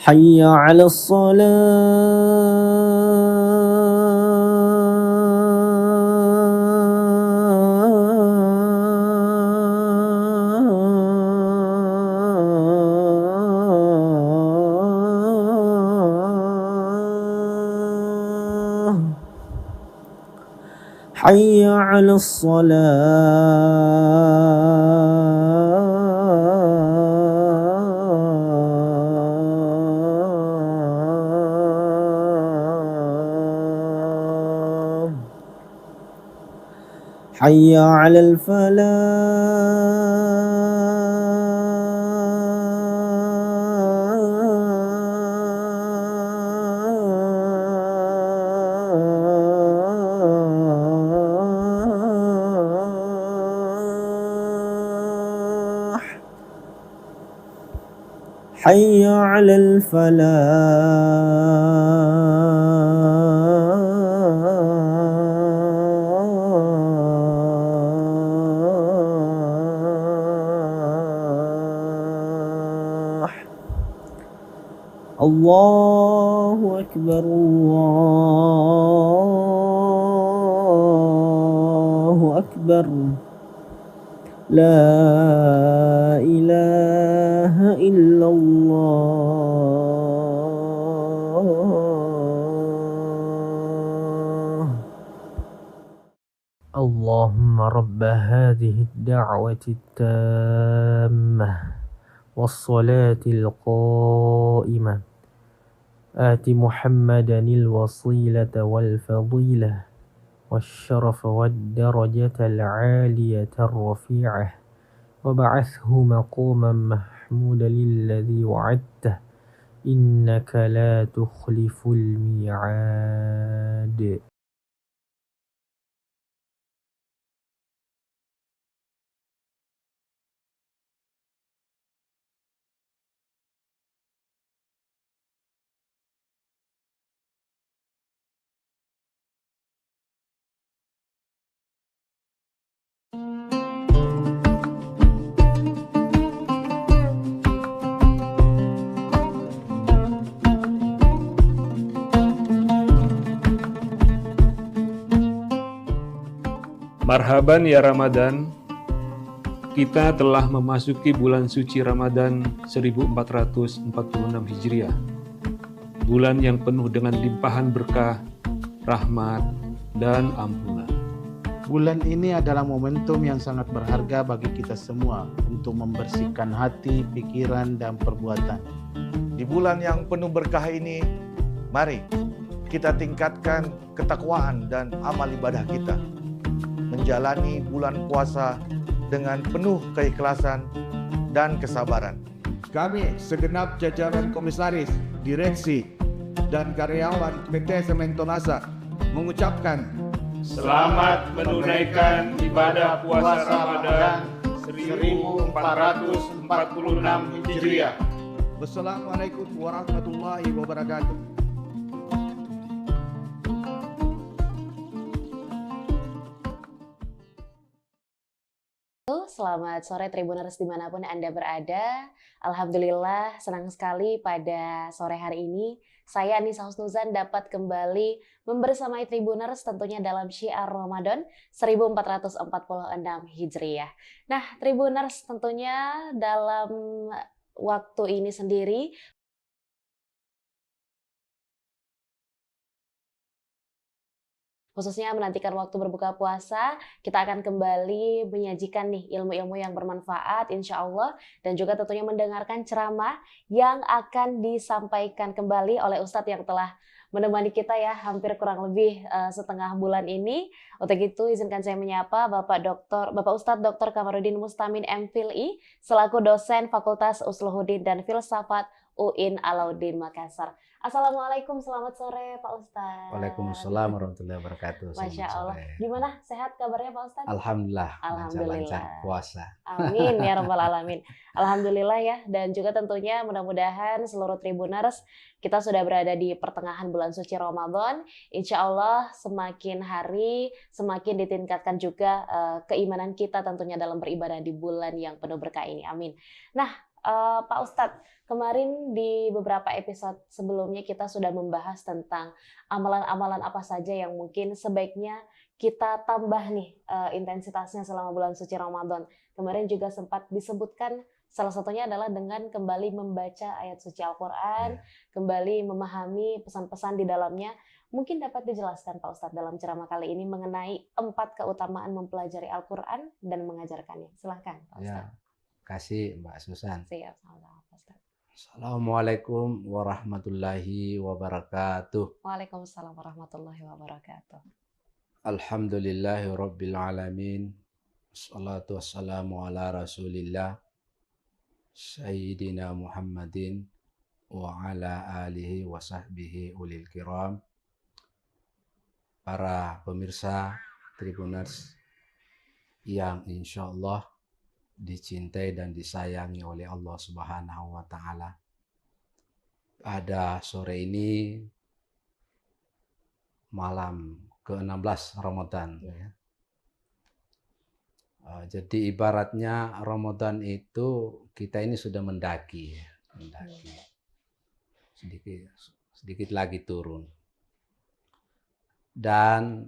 Speaker 2: Hayya 'alas salah. Hayya 'alas salah. Hayya 'alal falah. Hayya 'alal falah. Allahu Akbar, Allahu Akbar. La ilaha illallah. اللهم رب هذه الدعوة التامة والصلاة القائمة آت محمدا الوسيلة والفضيلة والشرف والدرجة العالية الرفيعة وبعثه مقاما محمودا الذي وعدته إنك لا تخلف الميعاد.
Speaker 3: Marhaban ya Ramadan, kita telah memasuki bulan suci Ramadan 1446 Hijriah. Bulan yang penuh dengan limpahan berkah, rahmat, dan ampunan.
Speaker 4: Bulan ini adalah momentum yang sangat berharga bagi kita semua untuk membersihkan hati, pikiran, dan perbuatan.
Speaker 5: Di bulan yang penuh berkah ini, mari kita tingkatkan ketakwaan dan amal ibadah kita. Menjalani bulan puasa dengan penuh keikhlasan dan kesabaran.
Speaker 6: Kami segenap jajaran komisaris, direksi, dan karyawan PT Sementonasa mengucapkan
Speaker 3: Selamat menunaikan ibadah puasa Ramadan 1446 Hijriah.
Speaker 6: Wassalamualaikum warahmatullahi wabarakatuh.
Speaker 7: Selamat sore Tribuners dimanapun Anda berada. Alhamdulillah senang sekali pada sore hari ini saya Anissa Husnuzan dapat kembali membersamai Tribuners tentunya dalam syiar Ramadan 1446 Hijriah. Nah Tribuners tentunya dalam waktu ini sendiri khususnya menantikan waktu berbuka puasa, kita akan kembali menyajikan nih ilmu-ilmu yang bermanfaat insya Allah dan juga tentunya mendengarkan ceramah yang akan disampaikan kembali oleh Ustadz yang telah menemani kita ya hampir kurang lebih setengah bulan ini. Untuk itu izinkan saya menyapa Bapak Ustadz Dr. Kamarudin Mustamin MPhilI selaku dosen Fakultas Usluhuddin dan Filsafat UIN Alauddin Makassar. Assalamualaikum, selamat sore Pak Ustadz.
Speaker 4: Waalaikumsalam warahmatullahi wabarakatuh.
Speaker 7: Masya Allah. Gimana sehat kabarnya Pak Ustadz?
Speaker 4: Alhamdulillah.
Speaker 7: Alhamdulillah.
Speaker 4: Lancar puasa.
Speaker 7: Amin ya rabbal alamin. Alhamdulillah ya, dan juga tentunya mudah-mudahan seluruh Tribuners kita sudah berada di pertengahan bulan suci Ramadan. Insya Allah semakin hari semakin ditingkatkan juga keimanan kita tentunya dalam beribadah di bulan yang penuh berkah ini. Amin. Nah Pak Ustadz, kemarin di beberapa episode sebelumnya kita sudah membahas tentang amalan-amalan apa saja yang mungkin sebaiknya kita tambah nih intensitasnya selama bulan suci Ramadan. Kemarin juga sempat disebutkan salah satunya adalah dengan kembali membaca ayat suci Al-Quran, kembali memahami pesan-pesan di dalamnya. Mungkin dapat dijelaskan Pak Ustadz dalam ceramah kali ini mengenai 4 keutamaan mempelajari Al-Quran dan mengajarkannya. Silahkan Pak Ustadz.
Speaker 4: Kasih Mbak Susan.
Speaker 7: Siap, sama Pak Ustadz.
Speaker 4: Assalamualaikum warahmatullahi wabarakatuh.
Speaker 7: Waalaikumsalam warahmatullahi wabarakatuh.
Speaker 4: Alhamdulillahi rabbil alamin. Wassalatu wassalamu ala rasulillah Sayyidina Muhammadin wa ala alihi wa sahbihi ulil kiram. Para pemirsa Tribuners yang insya Allah dicintai dan disayangi oleh Allah Subhanahu wa Ta'ala. Pada sore ini malam ke-16 Ramadan. Ya. Jadi ibaratnya Ramadan itu kita ini sudah mendaki. Sedikit lagi turun. Dan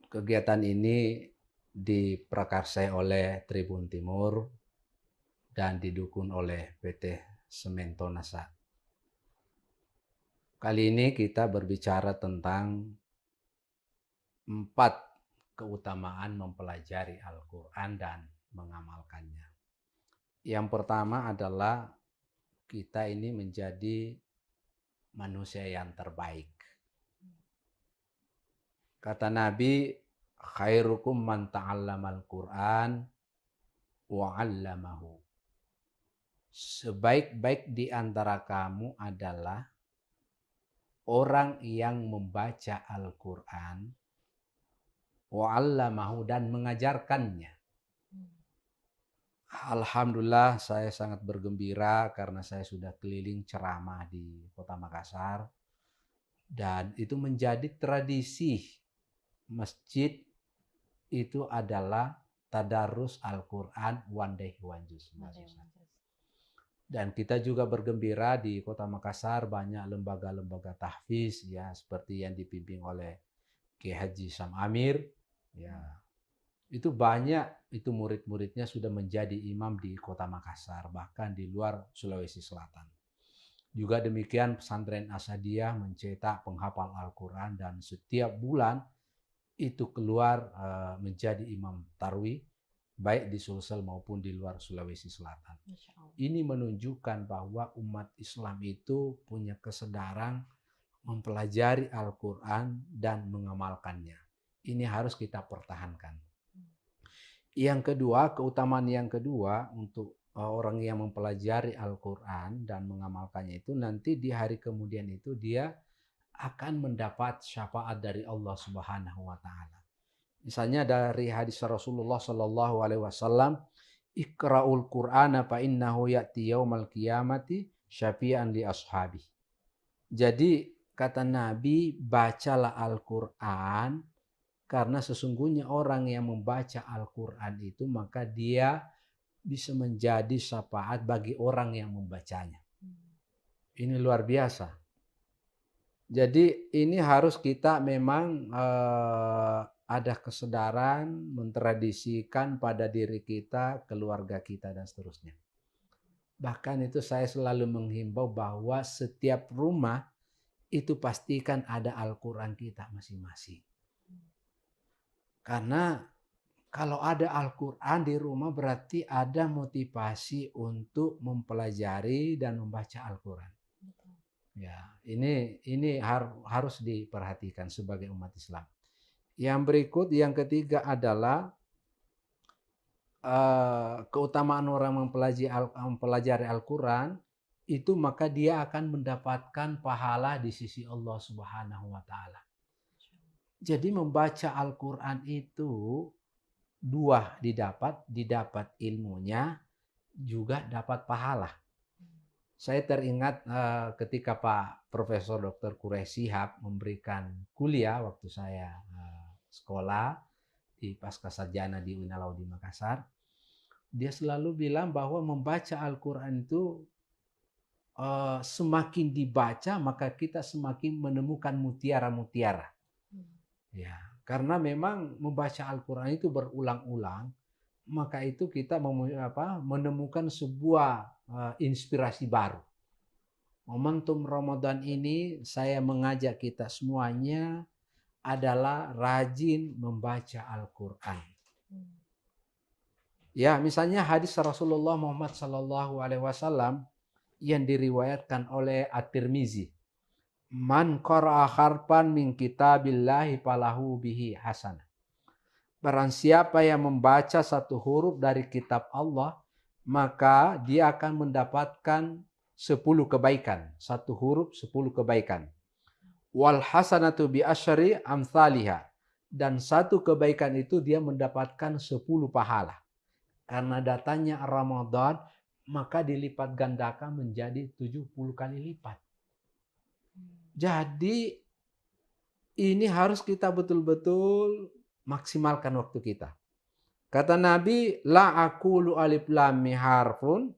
Speaker 4: kegiatan ini diprakarsai oleh Tribun Timur dan didukung oleh PT Sementonasa. Kali ini kita berbicara tentang 4 keutamaan mempelajari Al-Quran dan mengamalkannya. Yang pertama adalah kita ini menjadi manusia yang terbaik. Kata Nabi, khairukum man ta'allamal Qur'an wa 'allamahu. Sebaik-baik di antara kamu adalah orang yang membaca Al-Quran wa 'allamahu dan mengajarkannya. Alhamdulillah saya sangat bergembira karena saya sudah keliling ceramah di Kota Makassar dan itu menjadi tradisi masjid itu adalah tadarus Al-Quran one day one juz. Dan kita juga bergembira di Kota Makassar banyak lembaga-lembaga tahfiz ya seperti yang dipimpin oleh Kiai Haji Sam Amir ya. Itu banyak, itu murid-muridnya sudah menjadi imam di Kota Makassar, bahkan di luar Sulawesi Selatan. Juga demikian pesantren Asadiyah mencetak penghafal Al-Quran dan setiap bulan itu keluar menjadi imam tarwih, baik di Sulsel maupun di luar Sulawesi Selatan. Ini menunjukkan bahwa umat Islam itu punya kesadaran mempelajari Al-Quran dan mengamalkannya. Ini harus kita pertahankan. Yang kedua, keutamaan yang kedua untuk orang yang mempelajari Al-Quran dan mengamalkannya itu nanti di hari kemudian itu dia akan mendapat syafaat dari Allah Subhanahu wa taala. Misalnya dari hadis Rasulullah sallallahu alaihi wasallam, "Iqra'ul Qur'ana fa innahu ya'ti yaumal qiyamati syafi'an li ashabi." Jadi kata Nabi, bacalah Al-Quran karena sesungguhnya orang yang membaca Al-Quran itu maka dia bisa menjadi syafaat bagi orang yang membacanya. Ini luar biasa. Jadi ini harus kita memang ada kesadaran mentradisikan pada diri kita, keluarga kita dan seterusnya. Bahkan itu saya selalu menghimbau bahwa setiap rumah itu pastikan ada Al-Quran kita masing-masing. Karena kalau ada Al-Quran di rumah berarti ada motivasi untuk mempelajari dan membaca Al-Quran. Ya, ini harus diperhatikan sebagai umat Islam. Yang berikut, yang ketiga adalah keutamaan orang mempelajari Al-Quran itu maka dia akan mendapatkan pahala di sisi Allah Subhanahu wa taala. Jadi membaca Al-Quran itu dua didapat ilmunya, juga dapat pahala. Saya teringat ketika Pak Profesor Dr. Quraisy Shihab memberikan kuliah waktu saya sekolah di Pascasarjana di Uinalau di Makassar. Dia selalu bilang bahwa membaca Al-Quran itu semakin dibaca maka kita semakin menemukan mutiara-mutiara. Ya, karena memang membaca Al-Quran itu berulang-ulang, maka itu kita menemukan sebuah inspirasi baru. Momentum Ramadan ini saya mengajak kita semuanya adalah rajin membaca Al-Quran. Ya, misalnya hadis Rasulullah Muhammad SAW yang diriwayatkan oleh At-Tirmizi. Man qara'a harfan min kitabillahi falahu bihi hasanah. Barang siapa yang membaca satu huruf dari kitab Allah, maka dia akan mendapatkan 10 kebaikan. Satu huruf 10 kebaikan. Wal hasanatu bi asyri amsalihha. Dan satu kebaikan itu dia mendapatkan 10 pahala. Karena datanya Ramadan, maka dilipat gandakan menjadi 70 kali lipat. Jadi ini harus kita betul-betul maksimalkan waktu kita. Kata Nabi, la aqulu alif lam mim harfun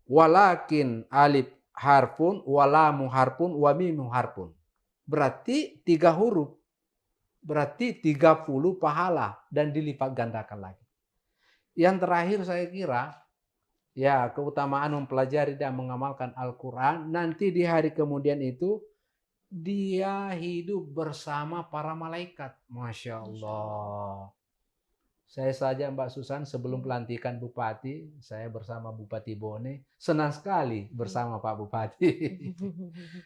Speaker 4: walakin alif harfun wa lam harfun wa mim harfun. Berarti 3 huruf. Berarti 30 pahala dan dilipat gandakan lagi. Yang terakhir saya kira ya keutamaan mempelajari dan mengamalkan Al-Quran nanti di hari kemudian itu dia hidup bersama para malaikat. Masya Allah. Saya saja Mbak Susan sebelum pelantikan Bupati, saya bersama Bupati Bone, senang sekali bersama Pak Bupati.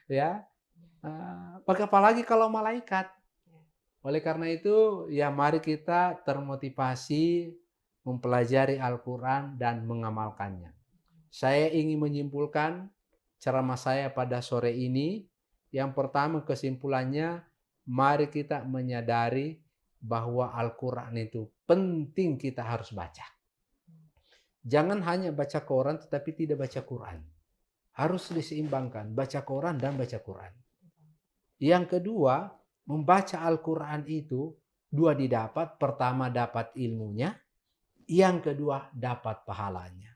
Speaker 4: Ya, apalagi kalau malaikat. Oleh karena itu, ya mari kita termotivasi mempelajari Al-Quran dan mengamalkannya. Saya ingin menyimpulkan ceramah saya pada sore ini. Yang pertama kesimpulannya, mari kita menyadari bahwa Al-Quran itu penting, kita harus baca. Jangan hanya baca Quran tetapi tidak baca Quran. Harus diseimbangkan, baca Quran dan baca Quran. Yang kedua, membaca Al-Quran itu dua didapat. Pertama dapat ilmunya, yang kedua dapat pahalanya.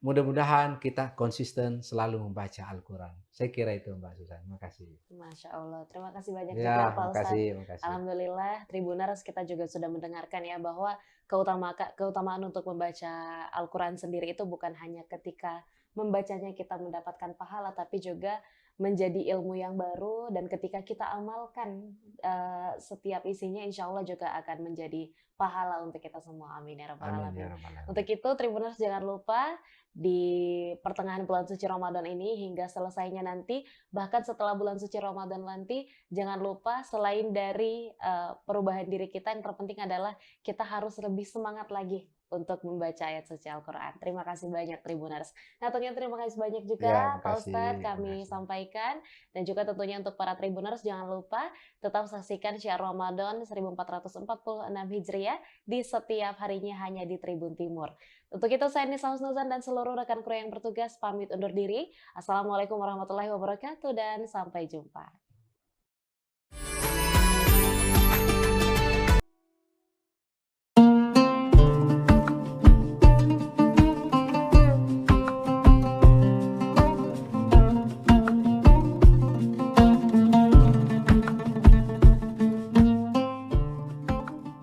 Speaker 4: Mudah-mudahan kita konsisten selalu membaca Al-Quran. Saya kira itu Mbak Susan. Terima kasih.
Speaker 7: Masya Allah. Terima kasih banyak
Speaker 4: Ya,
Speaker 7: juga Pak Ustadz.
Speaker 4: makasih.
Speaker 7: Alhamdulillah, Tribuners kita juga sudah mendengarkan ya bahwa keutamaan untuk membaca Al-Quran sendiri itu bukan hanya ketika membacanya kita mendapatkan pahala, tapi juga menjadi ilmu yang baru, dan ketika kita amalkan setiap isinya, insya Allah juga akan menjadi pahala untuk kita semua. Amin ya rabbal alamin. Untuk itu Tribuners jangan lupa di pertengahan bulan suci Ramadan ini hingga selesainya nanti, bahkan setelah bulan suci Ramadan nanti, jangan lupa selain dari perubahan diri kita, yang terpenting adalah kita harus lebih semangat lagi untuk membaca ayat suci Al-Quran. Terima kasih banyak Tribuners. Nah tentunya terima kasih banyak juga Pak Ustadz kami sampaikan. Dan juga tentunya untuk para Tribuners jangan lupa tetap saksikan Syiar Ramadan 1446 Hijriah di setiap harinya hanya di Tribun Timur. Untuk itu saya Nisa Husnuzan dan seluruh rekan kru yang bertugas pamit undur diri. Assalamualaikum warahmatullahi wabarakatuh dan sampai jumpa.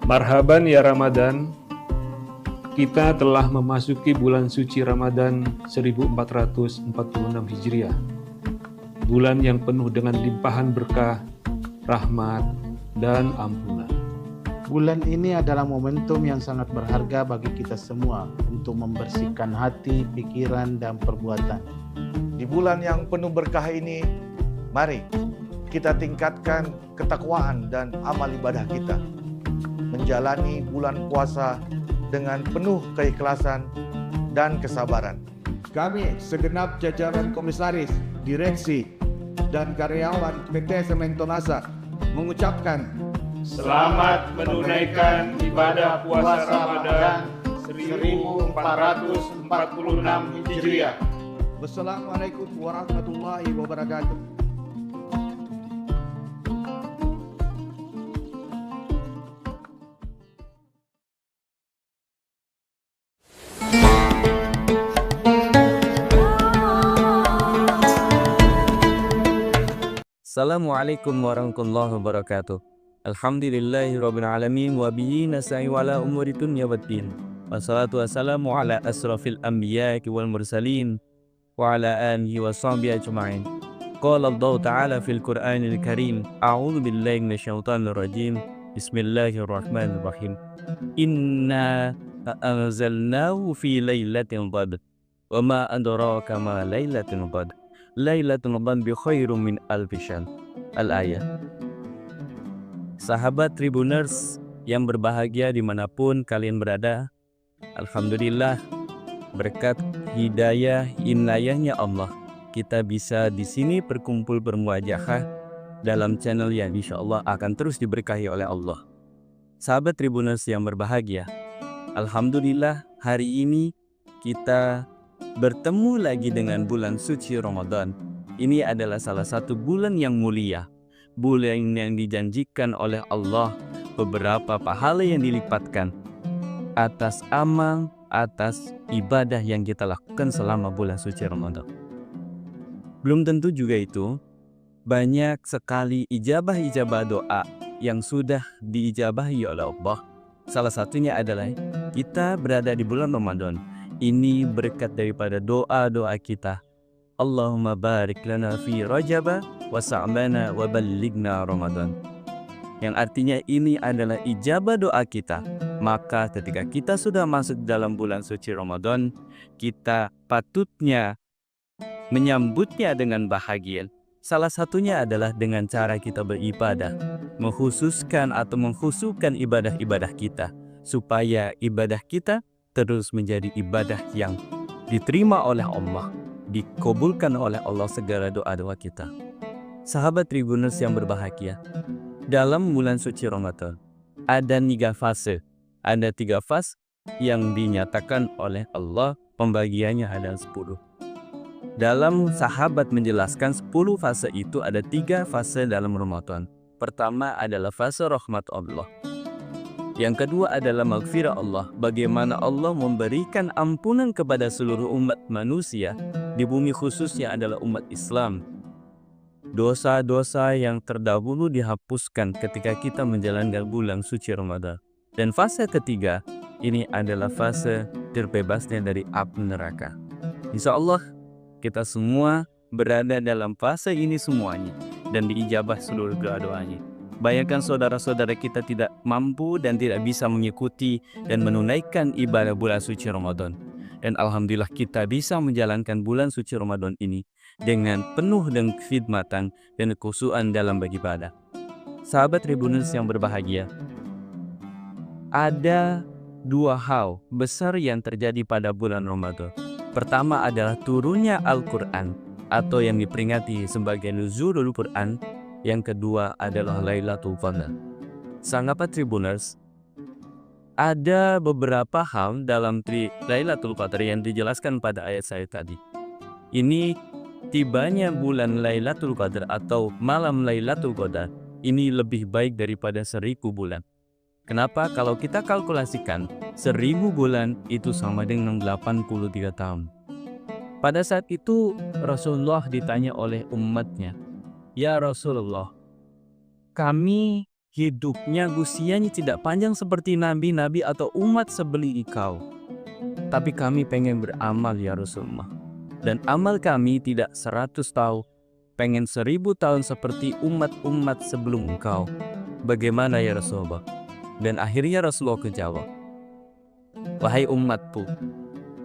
Speaker 3: Marhaban ya Ramadan, kita telah memasuki bulan suci Ramadan 1446 Hijriah. Bulan yang penuh dengan limpahan berkah, rahmat, dan ampunan.
Speaker 8: Bulan ini adalah momentum yang sangat berharga bagi kita semua untuk membersihkan hati, pikiran, dan perbuatan.
Speaker 5: Di bulan yang penuh berkah ini, mari kita tingkatkan ketakwaan dan amal ibadah kita. Menjalani bulan puasa dengan penuh keikhlasan dan kesabaran.
Speaker 6: Kami segenap jajaran komisaris, direksi, dan karyawan PT Sementonasa mengucapkan
Speaker 3: Selamat menunaikan ibadah puasa Ramadan 1446 Hijriah.
Speaker 6: Wassalamualaikum warahmatullahi wabarakatuh.
Speaker 9: Assalamualaikum warahmatullahi wabarakatuh. Alhamdulillahi rabbil alamin wa bihi nasta'inu ala umuri dunya waddin. Wassalatu wassalamu ala asrafil anbiya'i wal mursalin wa ala alihi wa sahbihi ajma'in. Qala Allah ta'ala fil Qur'anil Karim, a'udzu billahi minasyaitonir rajim. Bismillahirrahmanirrahim. Inna anzalnahu fi lailatul qadr. Wa ma adraka ma lailatul qadr. Lailatul Qadri khairum min alfi syahr. Al-ayat. Sahabat Tribuners yang berbahagia dimanapun kalian berada, alhamdulillah berkat hidayah inayahnya Allah, kita bisa di sini berkumpul bermuajahah dalam channel yang insya Allah akan terus diberkahi oleh Allah. Sahabat Tribuners yang berbahagia, alhamdulillah hari ini kita bertemu lagi dengan bulan suci Ramadan. Ini adalah salah satu bulan yang mulia, bulan yang dijanjikan oleh Allah beberapa pahala yang dilipatkan atas amal, atas ibadah yang kita lakukan selama bulan suci Ramadan. Belum tentu juga itu, banyak sekali ijabah-ijabah doa yang sudah diijabahi oleh Allah. Salah satunya adalah kita berada di bulan Ramadan. Ini berkat daripada doa-doa kita. Allahumma barik lana fi Rajab wa Sa'bana wa ballighna Ramadan. Yang artinya ini adalah ijabah doa kita Maka ketika kita sudah masuk dalam bulan suci Ramadan, kita patutnya menyambutnya dengan bahagia. Salah satunya adalah dengan cara kita beribadah, mengkhususkan atau mengkhususkan ibadah-ibadah kita, supaya ibadah kita terus menjadi ibadah yang diterima oleh Allah, dikabulkan oleh Allah segala doa-doa kita. Sahabat Tribuners yang berbahagia, dalam bulan suci Ramadan ada 3 fase. Ada 3 fase yang dinyatakan oleh Allah, pembagiannya ada 10. Dalam sahabat menjelaskan 10 fase itu ada 3 fase dalam Ramadan. Pertama adalah fase rahmat Allah. Yang kedua adalah maghfirah Allah, bagaimana Allah memberikan ampunan kepada seluruh umat manusia, di bumi khususnya adalah umat Islam. Dosa-dosa yang terdahulu dihapuskan ketika kita menjalankan bulan suci Ramadan. Dan fase ketiga, ini adalah fase terbebasnya dari api neraka. Insya Allah kita semua berada dalam fase ini semuanya dan diijabah seluruh doa-doanya. Bayangkan saudara-saudara kita tidak mampu dan tidak bisa mengikuti dan menunaikan ibadah bulan suci Ramadan. Dan alhamdulillah kita bisa menjalankan bulan suci Ramadan ini dengan penuh dengan kekhidmatan dan kekhusyuan dalam beribadah. Sahabat Tribuners yang berbahagia, ada 2 hal besar yang terjadi pada bulan Ramadan. Pertama adalah turunnya Al-Quran atau yang diperingati sebagai Nuzulul Quran. Yang kedua adalah Lailatul Qadar. Sahabat Tribuners, ada beberapa hal dalam Lailatul Qadar yang dijelaskan pada ayat saya tadi. Ini tibanya bulan Lailatul Qadar atau malam Lailatul Qadar ini lebih baik daripada 1000 bulan. Kenapa? Kalau kita kalkulasikan 1000 bulan itu sama dengan 83 tahun. Pada saat itu Rasulullah ditanya oleh umatnya, "Ya Rasulullah, kami hidupnya usianya tidak panjang seperti nabi-nabi atau umat sebelum engkau. Tapi kami pengen beramal ya Rasulullah. Dan amal kami tidak 100 tahun, pengen 1000 tahun seperti umat-umat sebelum engkau. Bagaimana ya Rasulullah?" Dan akhirnya Rasulullah menjawab, "Wahai umatku,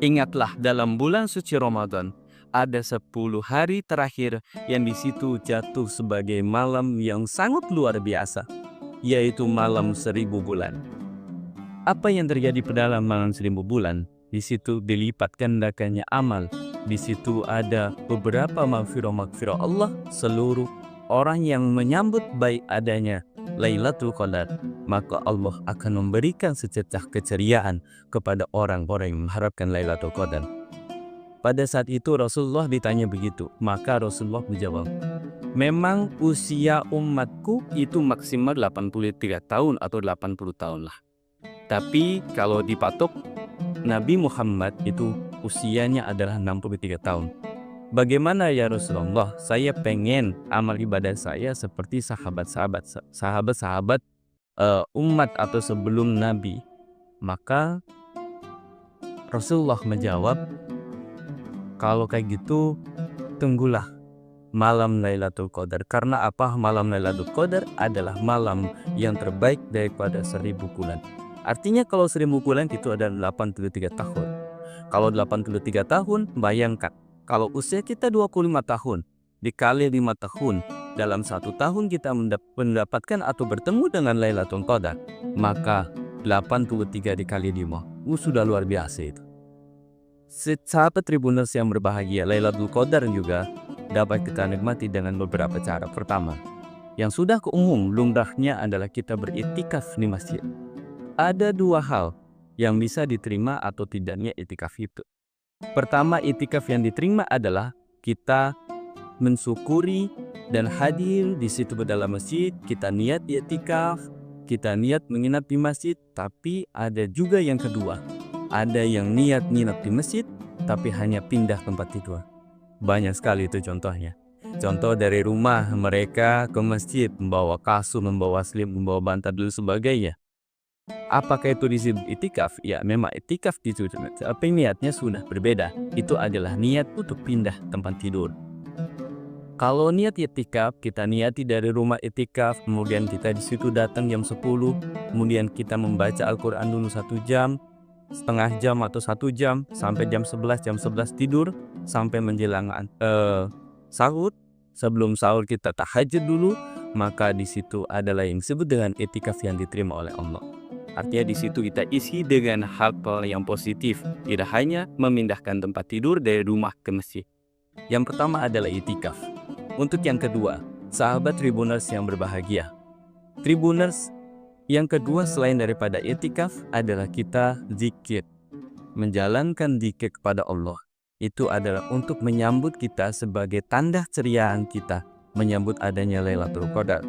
Speaker 9: ingatlah dalam bulan suci Ramadan ada 10 hari terakhir yang di situ jatuh sebagai malam yang sangat luar biasa, yaitu malam 1000 bulan. Apa yang terjadi pada malam 1000 bulan? Di situ dilipat gandakannya amal. Di situ ada beberapa maghfirah Allah. Seluruh orang yang menyambut baik adanya Lailatul Qadar, maka Allah akan memberikan sececah keceriaan kepada orang-orang yang mengharapkan Lailatul Qadar." Pada saat itu Rasulullah ditanya begitu, maka Rasulullah menjawab, "Memang usia umatku itu maksimal 83 tahun atau 80 tahun lah. Tapi kalau dipatok Nabi Muhammad itu usianya adalah 63 tahun. Bagaimana ya Rasulullah? Saya pengen amal ibadah saya seperti sahabat-sahabat umat atau sebelum Nabi." Maka Rasulullah menjawab, "Kalau kayak gitu, tunggulah malam Lailatul Qadar." Karena apa? Malam Lailatul Qadar adalah malam yang terbaik daripada 1000 bulan. Artinya kalau 1000 bulan itu adalah 83 tahun. Kalau 83 tahun, bayangkan. Kalau usia kita 25 tahun, dikali 5 tahun, dalam 1 tahun kita mendapatkan atau bertemu dengan Lailatul Qadar, maka 83 dikali 5, sudah luar biasa itu. Sahabat Tribuners yang berbahagia, Lailatul Qadar juga dapat kita nikmati dengan beberapa cara. Pertama, yang sudah keumum lumrahnya adalah kita beriktikaf di masjid. Ada 2 hal yang bisa diterima atau tidaknya iktikaf itu. Pertama, iktikaf yang diterima adalah kita mensyukuri dan hadir di situ dalam masjid, kita niat iktikaf, kita niat menginap di masjid. Tapi ada juga yang kedua, ada yang niat nginap di masjid tapi hanya pindah tempat tidur. Banyak sekali itu contohnya. Contoh dari rumah mereka ke masjid, membawa kasur, membawa selimut, membawa bantal dan sebagainya. Apakah itu disebut itikaf? Ya, memang itikaf itu, tapi niatnya sudah berbeda. Itu adalah niat untuk pindah tempat tidur. Kalau niat itikaf, kita niati dari rumah itikaf, kemudian kita di situ datang jam 10, kemudian kita membaca Al-Quran dulu 1 jam, setengah jam atau 1 jam, sampai jam 11 tidur, sampai menjelang sahur. Sebelum sahur kita tahajud dulu, maka di situ adalah yang disebut dengan itikaf yang diterima oleh Allah. Artinya di situ kita isi dengan hal-hal yang positif, tidak hanya memindahkan tempat tidur dari rumah ke masjid. Yang pertama adalah itikaf. Untuk yang kedua, sahabat Tribuners yang berbahagia. Tribuners, yang kedua selain daripada itikaf adalah kita zikir. Menjalankan zikir kepada Allah. Itu adalah untuk menyambut kita sebagai tanda ceriaan kita menyambut adanya Lailatul Qadar.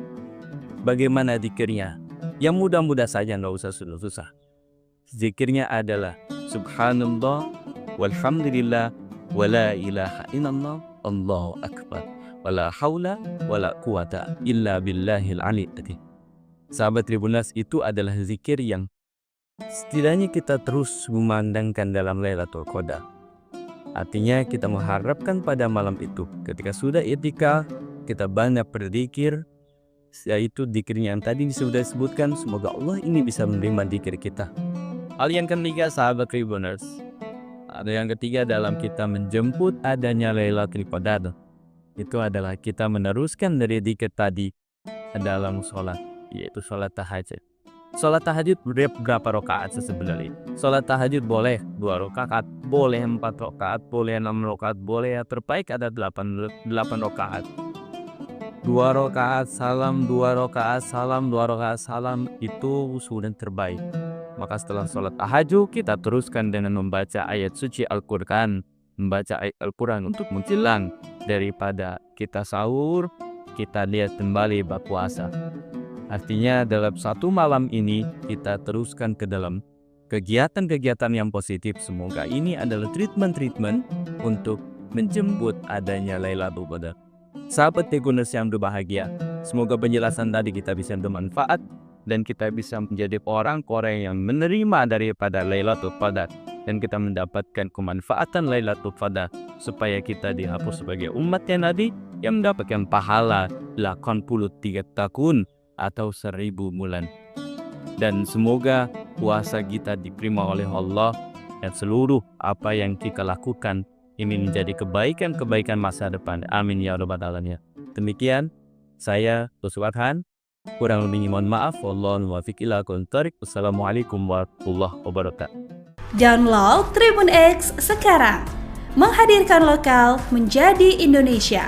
Speaker 9: Bagaimana zikirnya? Yang mudah-mudah saja, nggak usah susah-susah. Zikirnya adalah Subhanallah, walhamdulillah, wala ilaha illallah, Allahu Akbar, wala haula wala quwata illa billahil aliyyil azim. Sahabat Tribuners, itu adalah zikir yang setidaknya kita terus memandangkan dalam Lailatul Qadar. Artinya kita mengharapkan pada malam itu. Ketika sudah itikaf, kita banyak berzikir, yaitu zikirnya yang tadi sudah disebutkan. Semoga Allah ini bisa menerima zikir kita. Hal yang ketiga, sahabat Tribuners, ada yang ketiga dalam kita menjemput adanya Lailatul Qadar. Itu adalah kita meneruskan dari zikir tadi dalam sholat, yaitu sholat tahajud. Sholat tahajud berapa rakaat sebenarnya? Sholat tahajud boleh 2 rakaat, boleh 4 rakaat, boleh 6 rakaat, boleh terbaik ada 8 rakaat. 2 rakaat salam, 2 rakaat salam, 2 rakaat salam, itu sudah terbaik. Maka setelah sholat tahajud, kita teruskan dengan membaca ayat suci Al-Quran. Membaca ayat Al-Quran untuk menjelang daripada kita sahur, kita lihat kembali berpuasa. Artinya dalam satu malam ini kita teruskan ke dalam kegiatan-kegiatan yang positif. Semoga ini adalah treatment untuk menjemput adanya Lailatul Qadar. Sahabat Tribuners yang berbahagia, semoga penjelasan tadi kita bisa bermanfaat dan kita bisa menjadi orang-orang yang menerima daripada Lailatul Qadar dan kita mendapatkan kemanfaatan Lailatul Qadar supaya kita dihapus sebagai umatnya Nabi yang mendapatkan pahala 83 tahun atau 1000 bulan. Dan semoga puasa kita diterima oleh Allah dan seluruh apa yang kita lakukan ini menjadi kebaikan-kebaikan masa depan. Amin ya rabbal alamin. Demikian saya Tuswarhan, kurang lebihnya mohon maaf. Wallahu muwaffiq ila aqwamit thoriq. Wassalamualaikum warahmatullahi wabarakatuh.
Speaker 10: Download Tribun X sekarang. Menghadirkan lokal menjadi Indonesia.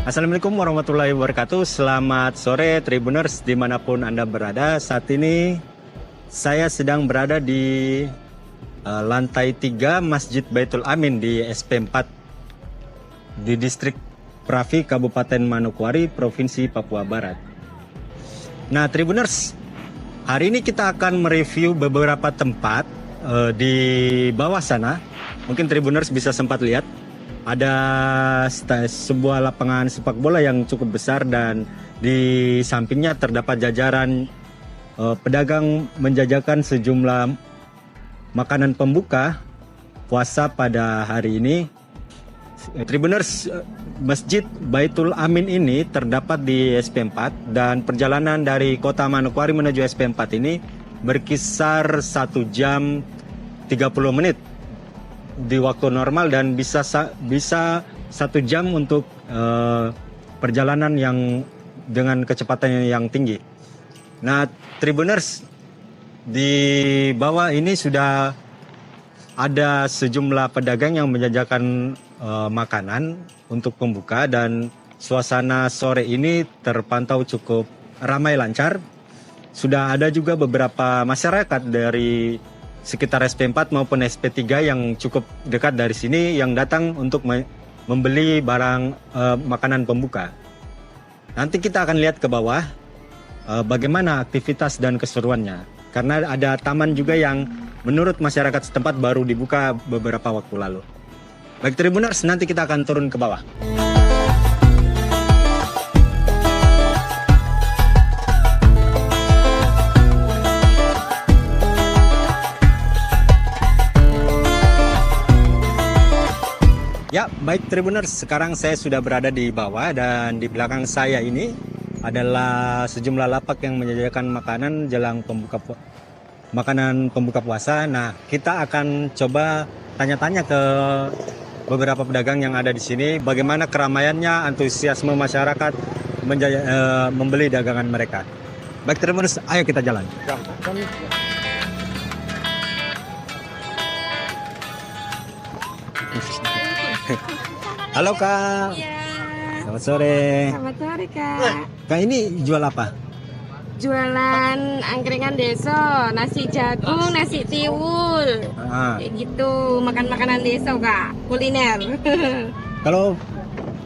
Speaker 11: Assalamualaikum warahmatullahi wabarakatuh. Selamat sore Tribuners dimanapun Anda berada. Saat ini saya sedang berada di lantai 3 Masjid Baitul Amin di SP4 di distrik Pravi, Kabupaten Manokwari, Provinsi Papua Barat. Nah Tribuners, hari ini kita akan mereview beberapa tempat di bawah sana. Mungkin Tribuners bisa sempat lihat. Ada sebuah lapangan sepak bola yang cukup besar dan di sampingnya terdapat jajaran pedagang menjajakan sejumlah makanan pembuka puasa pada hari ini. Tribuners, Masjid Baitul Amin ini terdapat di SP4 dan perjalanan dari kota Manokwari menuju SP4 ini berkisar 1 jam 30 menit di waktu normal dan bisa 1 jam untuk perjalanan yang dengan kecepatan yang tinggi. Nah, Tribuners, di bawah ini sudah ada sejumlah pedagang yang menjajakan makanan untuk pembuka dan suasana sore ini terpantau cukup ramai lancar. Sudah ada juga beberapa masyarakat dari sekitar SP4 maupun SP3 yang cukup dekat dari sini yang datang untuk membeli barang makanan pembuka. Nanti kita akan lihat ke bawah. bagaimana aktivitas dan keseruannya. Karena ada taman juga yang menurut masyarakat setempat baru dibuka beberapa waktu lalu. Baik Tribuners, nanti kita akan turun ke bawah. Ya, baik Tribuners, sekarang saya sudah berada di bawah dan di belakang saya ini adalah sejumlah lapak yang menjajakan makanan jelang makanan pembuka puasa. Nah, kita akan coba tanya-tanya ke beberapa pedagang yang ada di sini bagaimana keramaiannya, antusiasme masyarakat membeli dagangan mereka. Baik Tribuners, ayo kita jalan. Halo Kak.
Speaker 12: Iya.
Speaker 11: Selamat sore.
Speaker 12: Selamat sore Kak.
Speaker 11: Kak ini jual apa?
Speaker 12: Jualan angkringan deso, nasi jagung, nasi tiwul, kayak gitu, makan-makanan deso Kak, kuliner.
Speaker 11: Kalau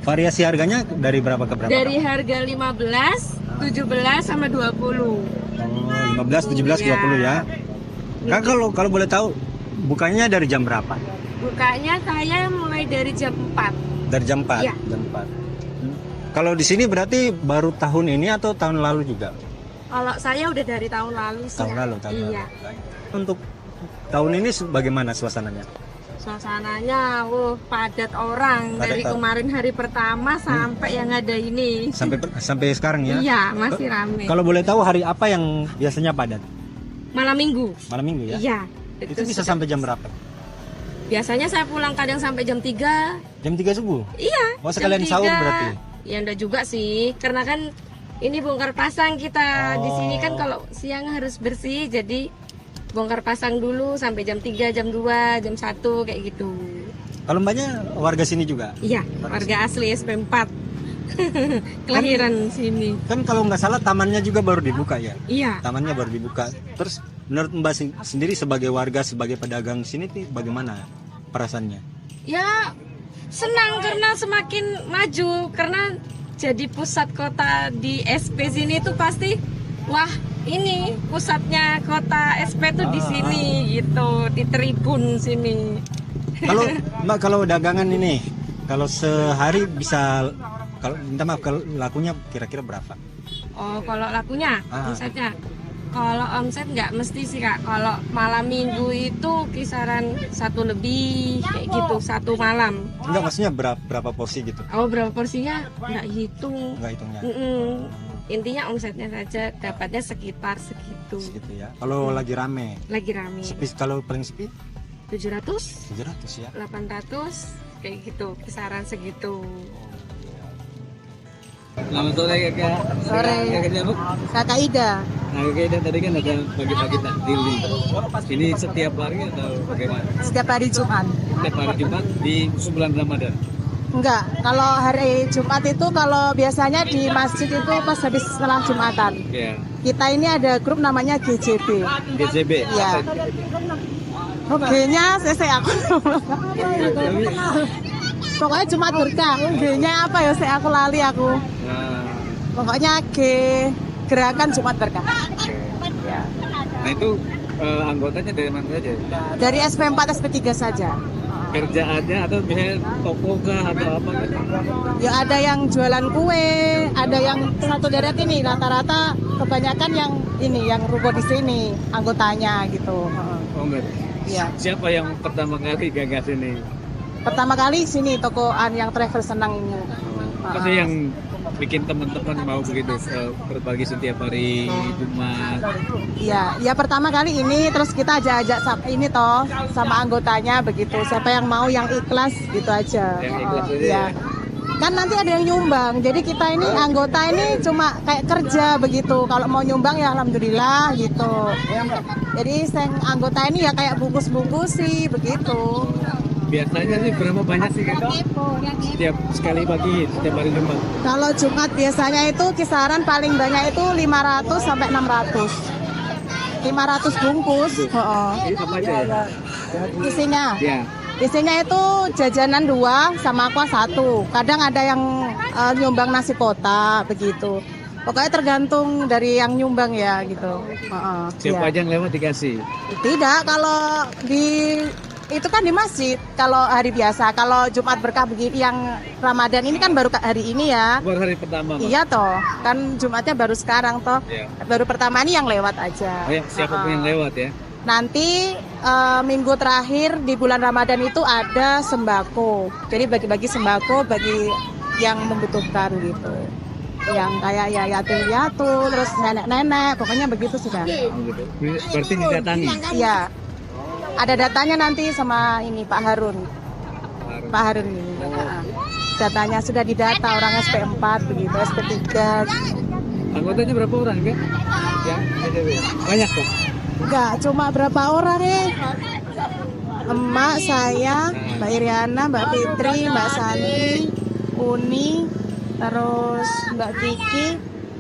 Speaker 11: variasi harganya dari berapa ke berapa?
Speaker 12: Dari harga 15, 17 sama 20.
Speaker 11: 15, 17, 20 ya. Kak kalau boleh tahu bukanya dari jam berapa?
Speaker 12: Bukanya saya mulai dari jam 4.
Speaker 11: Dari jam 4.
Speaker 12: Iya.
Speaker 11: Jam 4. Kalau di sini berarti baru tahun ini atau tahun lalu juga?
Speaker 12: Kalau saya udah dari tahun lalu sih.
Speaker 11: Tahun lalu.
Speaker 12: Iya.
Speaker 11: Untuk tahun ini bagaimana suasananya?
Speaker 12: Suasananya, padat orang dari kemarin hari pertama sampai yang ada ini.
Speaker 11: Sampai sekarang ya?
Speaker 12: Iya, masih ramai.
Speaker 11: Kalau boleh tahu hari apa yang biasanya padat?
Speaker 12: Malam minggu.
Speaker 11: Malam minggu ya?
Speaker 12: Iya.
Speaker 11: Itu bisa sampai jam berapa?
Speaker 12: Biasanya saya pulang kadang sampai jam 3.
Speaker 11: Jam 3 subuh?
Speaker 12: Iya.
Speaker 11: Oh, sekalian sahur berarti?
Speaker 12: Ya enggak juga sih, karena kan ini bongkar pasang kita. Di sini kan kalau siang harus bersih, jadi bongkar pasang dulu sampai jam 3, jam 2, jam 1 kayak gitu.
Speaker 11: Kalau mbaknya warga sini juga?
Speaker 12: Iya, warga asli SP4. Kelahiran sini.
Speaker 11: Kan kalau nggak salah tamannya juga baru dibuka ya?
Speaker 12: Iya.
Speaker 11: Tamannya baru dibuka. Terus menurut mbak sendiri sebagai warga, sebagai pedagang sini nih bagaimana perasaannya?
Speaker 12: Ya senang karena semakin maju, karena jadi pusat kota di SP sini tuh pasti wah ini pusatnya kota SP tuh di sini gitu, di Tribun sini.
Speaker 11: Kalau mbak kalau dagangan ini kalau sehari bisa, kalau minta maaf, kalau lakunya kira-kira berapa?
Speaker 12: Oh, kalau lakunya, omsetnya. Kalau omset nggak mesti sih Kak. Kalau malam minggu itu kisaran 1 lebih kayak gitu, 1 malam.
Speaker 11: Enggak, maksudnya berapa porsi gitu?
Speaker 12: Oh, berapa porsinya? Nggak hitung.
Speaker 11: Nggak hitungnya.
Speaker 12: Intinya omsetnya saja dapatnya sekitar segitu.
Speaker 11: Segitu ya. Kalau lagi rame?
Speaker 12: Lagi rame.
Speaker 11: Sepi, kalau paling sepi?
Speaker 12: 700?
Speaker 11: 700 ya.
Speaker 12: 800 kayak gitu, kisaran segitu.
Speaker 13: Selamat sore Kakak.
Speaker 12: Sore. Kakak Ida.
Speaker 13: Nah Kakak Ida tadi kan ada bagi-bagi takjil nih. Ini setiap hari atau bagaimana?
Speaker 14: Setiap hari Jumat.
Speaker 13: Setiap hari Jumat di bulan Ramadan?
Speaker 14: Enggak, kalau hari Jumat itu kalau biasanya di masjid itu pas habis setelah Jumatan.
Speaker 13: Iya.
Speaker 14: Kita ini ada grup namanya GJB.
Speaker 13: GJB?
Speaker 14: Iya. G-nya CC aku. Pokoknya Jumat berkah. G-nya apa ya? Saya aku lali aku. Pokoknya G, gerakan Jumat berkah.
Speaker 13: Ya. Nah itu anggotanya dari mana saja?
Speaker 14: Dari SP4, SP3 saja.
Speaker 13: Kerjaannya atau misalnya toko kah atau apa?
Speaker 14: Ya ada yang jualan kue, ada yang satu deret ini rata-rata kebanyakan yang ini yang ruko di sini anggotanya gitu.
Speaker 13: Oh enggak.
Speaker 14: Iya.
Speaker 13: Siapa yang pertama kali gagas ini?
Speaker 14: Pertama kali sini tokoan yang travel senang ini.
Speaker 13: Apa sih yang bikin teman-teman mau begitu berbagi setiap hari Jumat?
Speaker 14: Iya, ya pertama kali ini terus kita ajak ini toh sama anggotanya begitu. Siapa yang mau yang ikhlas gitu aja.
Speaker 13: Yang ikhlas aja
Speaker 14: ya. Kan nanti ada yang nyumbang. Jadi kita ini anggota ini cuma kayak kerja begitu. Kalau mau nyumbang ya alhamdulillah gitu. Jadi anggota ini ya kayak bungkus-bungkus sih begitu.
Speaker 13: Biasanya sih berapa banyak sih Kak? Setiap sekali pagi, setiap hari Jumat?
Speaker 14: Kalau Jumat biasanya itu kisaran paling banyak itu 500 sampai 600. 500 bungkus.
Speaker 13: Apa aja ya?
Speaker 14: Isinya?
Speaker 13: Ya.
Speaker 14: Isinya itu jajanan 2 sama aqua 1. Kadang ada yang nyumbang nasi kotak begitu. Pokoknya tergantung dari yang nyumbang ya gitu.
Speaker 13: Siapa aja yang lewat dikasih?
Speaker 14: Tidak, kalau itu kan di masjid kalau hari biasa. Kalau Jumat berkah begini yang Ramadan ini kan baru hari ini ya.
Speaker 13: Baru hari pertama.
Speaker 14: Iya toh, kan Jumatnya baru sekarang toh.
Speaker 13: Ya.
Speaker 14: Baru pertama ini yang lewat aja.
Speaker 13: Oh ya, siapapun yang lewat ya.
Speaker 14: Nanti minggu terakhir di bulan Ramadan itu ada sembako. Jadi bagi-bagi sembako bagi yang membutuhkan gitu. Yang kayak ya yatim piatu, terus nenek-nenek, pokoknya begitu sudah.
Speaker 13: Berarti didatangi?
Speaker 14: Iya. Ada datanya nanti sama ini Pak Harun. Pak Harun ini. Datanya sudah didata orang SP4 begitu, SP3.
Speaker 13: Anggotanya berapa orang kan? Ya, banyak kok.
Speaker 14: Enggak, cuma berapa orang Emak, saya, Mbak Iriana, Mbak Fitri, Mbak Sani, Uni, terus Mbak Kiki,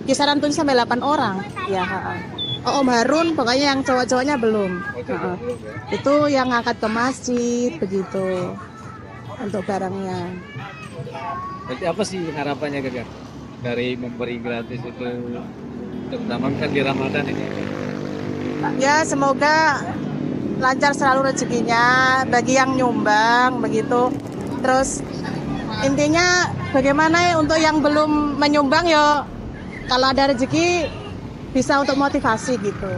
Speaker 14: kisaran 7 sampai 8 orang. Ya, Om Harun, pokoknya yang cowok-cowoknya belum. Itu yang ngangkat ke masjid begitu untuk barangnya.
Speaker 13: Berarti apa sih harapannya Kakak dari memberi gratis itu, terutama kan di Ramadan ini?
Speaker 14: Ya semoga lancar selalu rezekinya bagi yang nyumbang begitu. Terus intinya bagaimana untuk yang belum menyumbang yo, kalau ada rezeki bisa untuk motivasi gitu.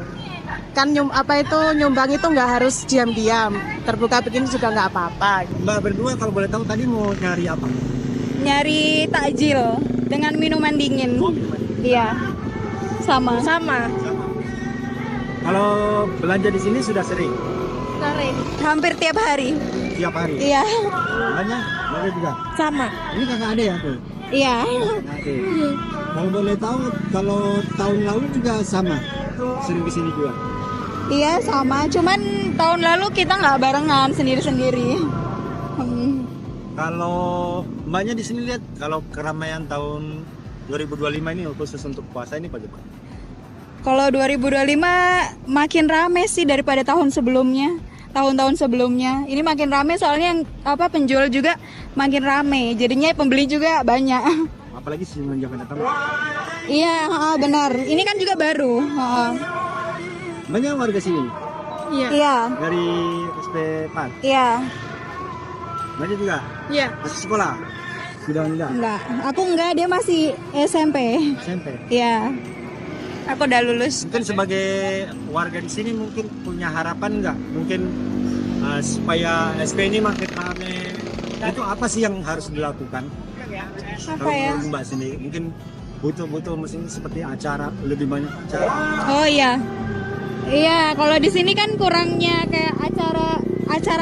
Speaker 14: Kan nyumbang itu nggak harus diam-diam, terbuka begini juga nggak apa-apa.
Speaker 11: Mbak berdua kalau boleh tahu tadi mau nyari apa?
Speaker 15: Nyari takjil dengan minuman dingin. Iya. Sama.
Speaker 11: Kalau belanja di sini sudah sering?
Speaker 15: Sering. Hampir tiap hari.
Speaker 11: Tiap hari?
Speaker 15: Iya.
Speaker 11: Belanja juga?
Speaker 15: Sama.
Speaker 11: Ini kakak ada ya tuh?
Speaker 15: Iya.
Speaker 11: Oke. Kalau boleh tahu, kalau tahun lalu juga sama? Sering kesini juga?
Speaker 15: Iya sama, cuman tahun lalu kita nggak barengan, sendiri-sendiri.
Speaker 11: Kalau mbaknya di sini lihat, kalau keramaian tahun 2025 ini khusus untuk puasa ini bagaimana?
Speaker 15: Kalau 2025 makin rame sih daripada tahun sebelumnya, tahun-tahun sebelumnya. Ini makin rame soalnya yang penjual juga makin rame, jadinya pembeli juga banyak.
Speaker 11: Apalagi semenjak datang.
Speaker 15: Iya, benar. Ini kan juga baru.
Speaker 11: Banyak warga sini?
Speaker 15: Iya.
Speaker 11: Dari SP4?
Speaker 15: Iya.
Speaker 11: Banyak juga?
Speaker 15: Iya.
Speaker 11: Masih sekolah? Sudah enggak?
Speaker 15: Enggak, aku enggak, dia masih SMP.
Speaker 11: SMP?
Speaker 15: Iya. Aku udah lulus.
Speaker 11: Mungkin sebagai warga di sini mungkin punya harapan nggak? Mungkin supaya SP ini makin ramai. Itu apa sih yang harus dilakukan?
Speaker 15: Apa ya?
Speaker 11: Kalau Mbak sendiri mungkin butuh mesin seperti acara, lebih banyak acara.
Speaker 15: Oh iya. Iya, kalau di sini kan kurangnya kayak acara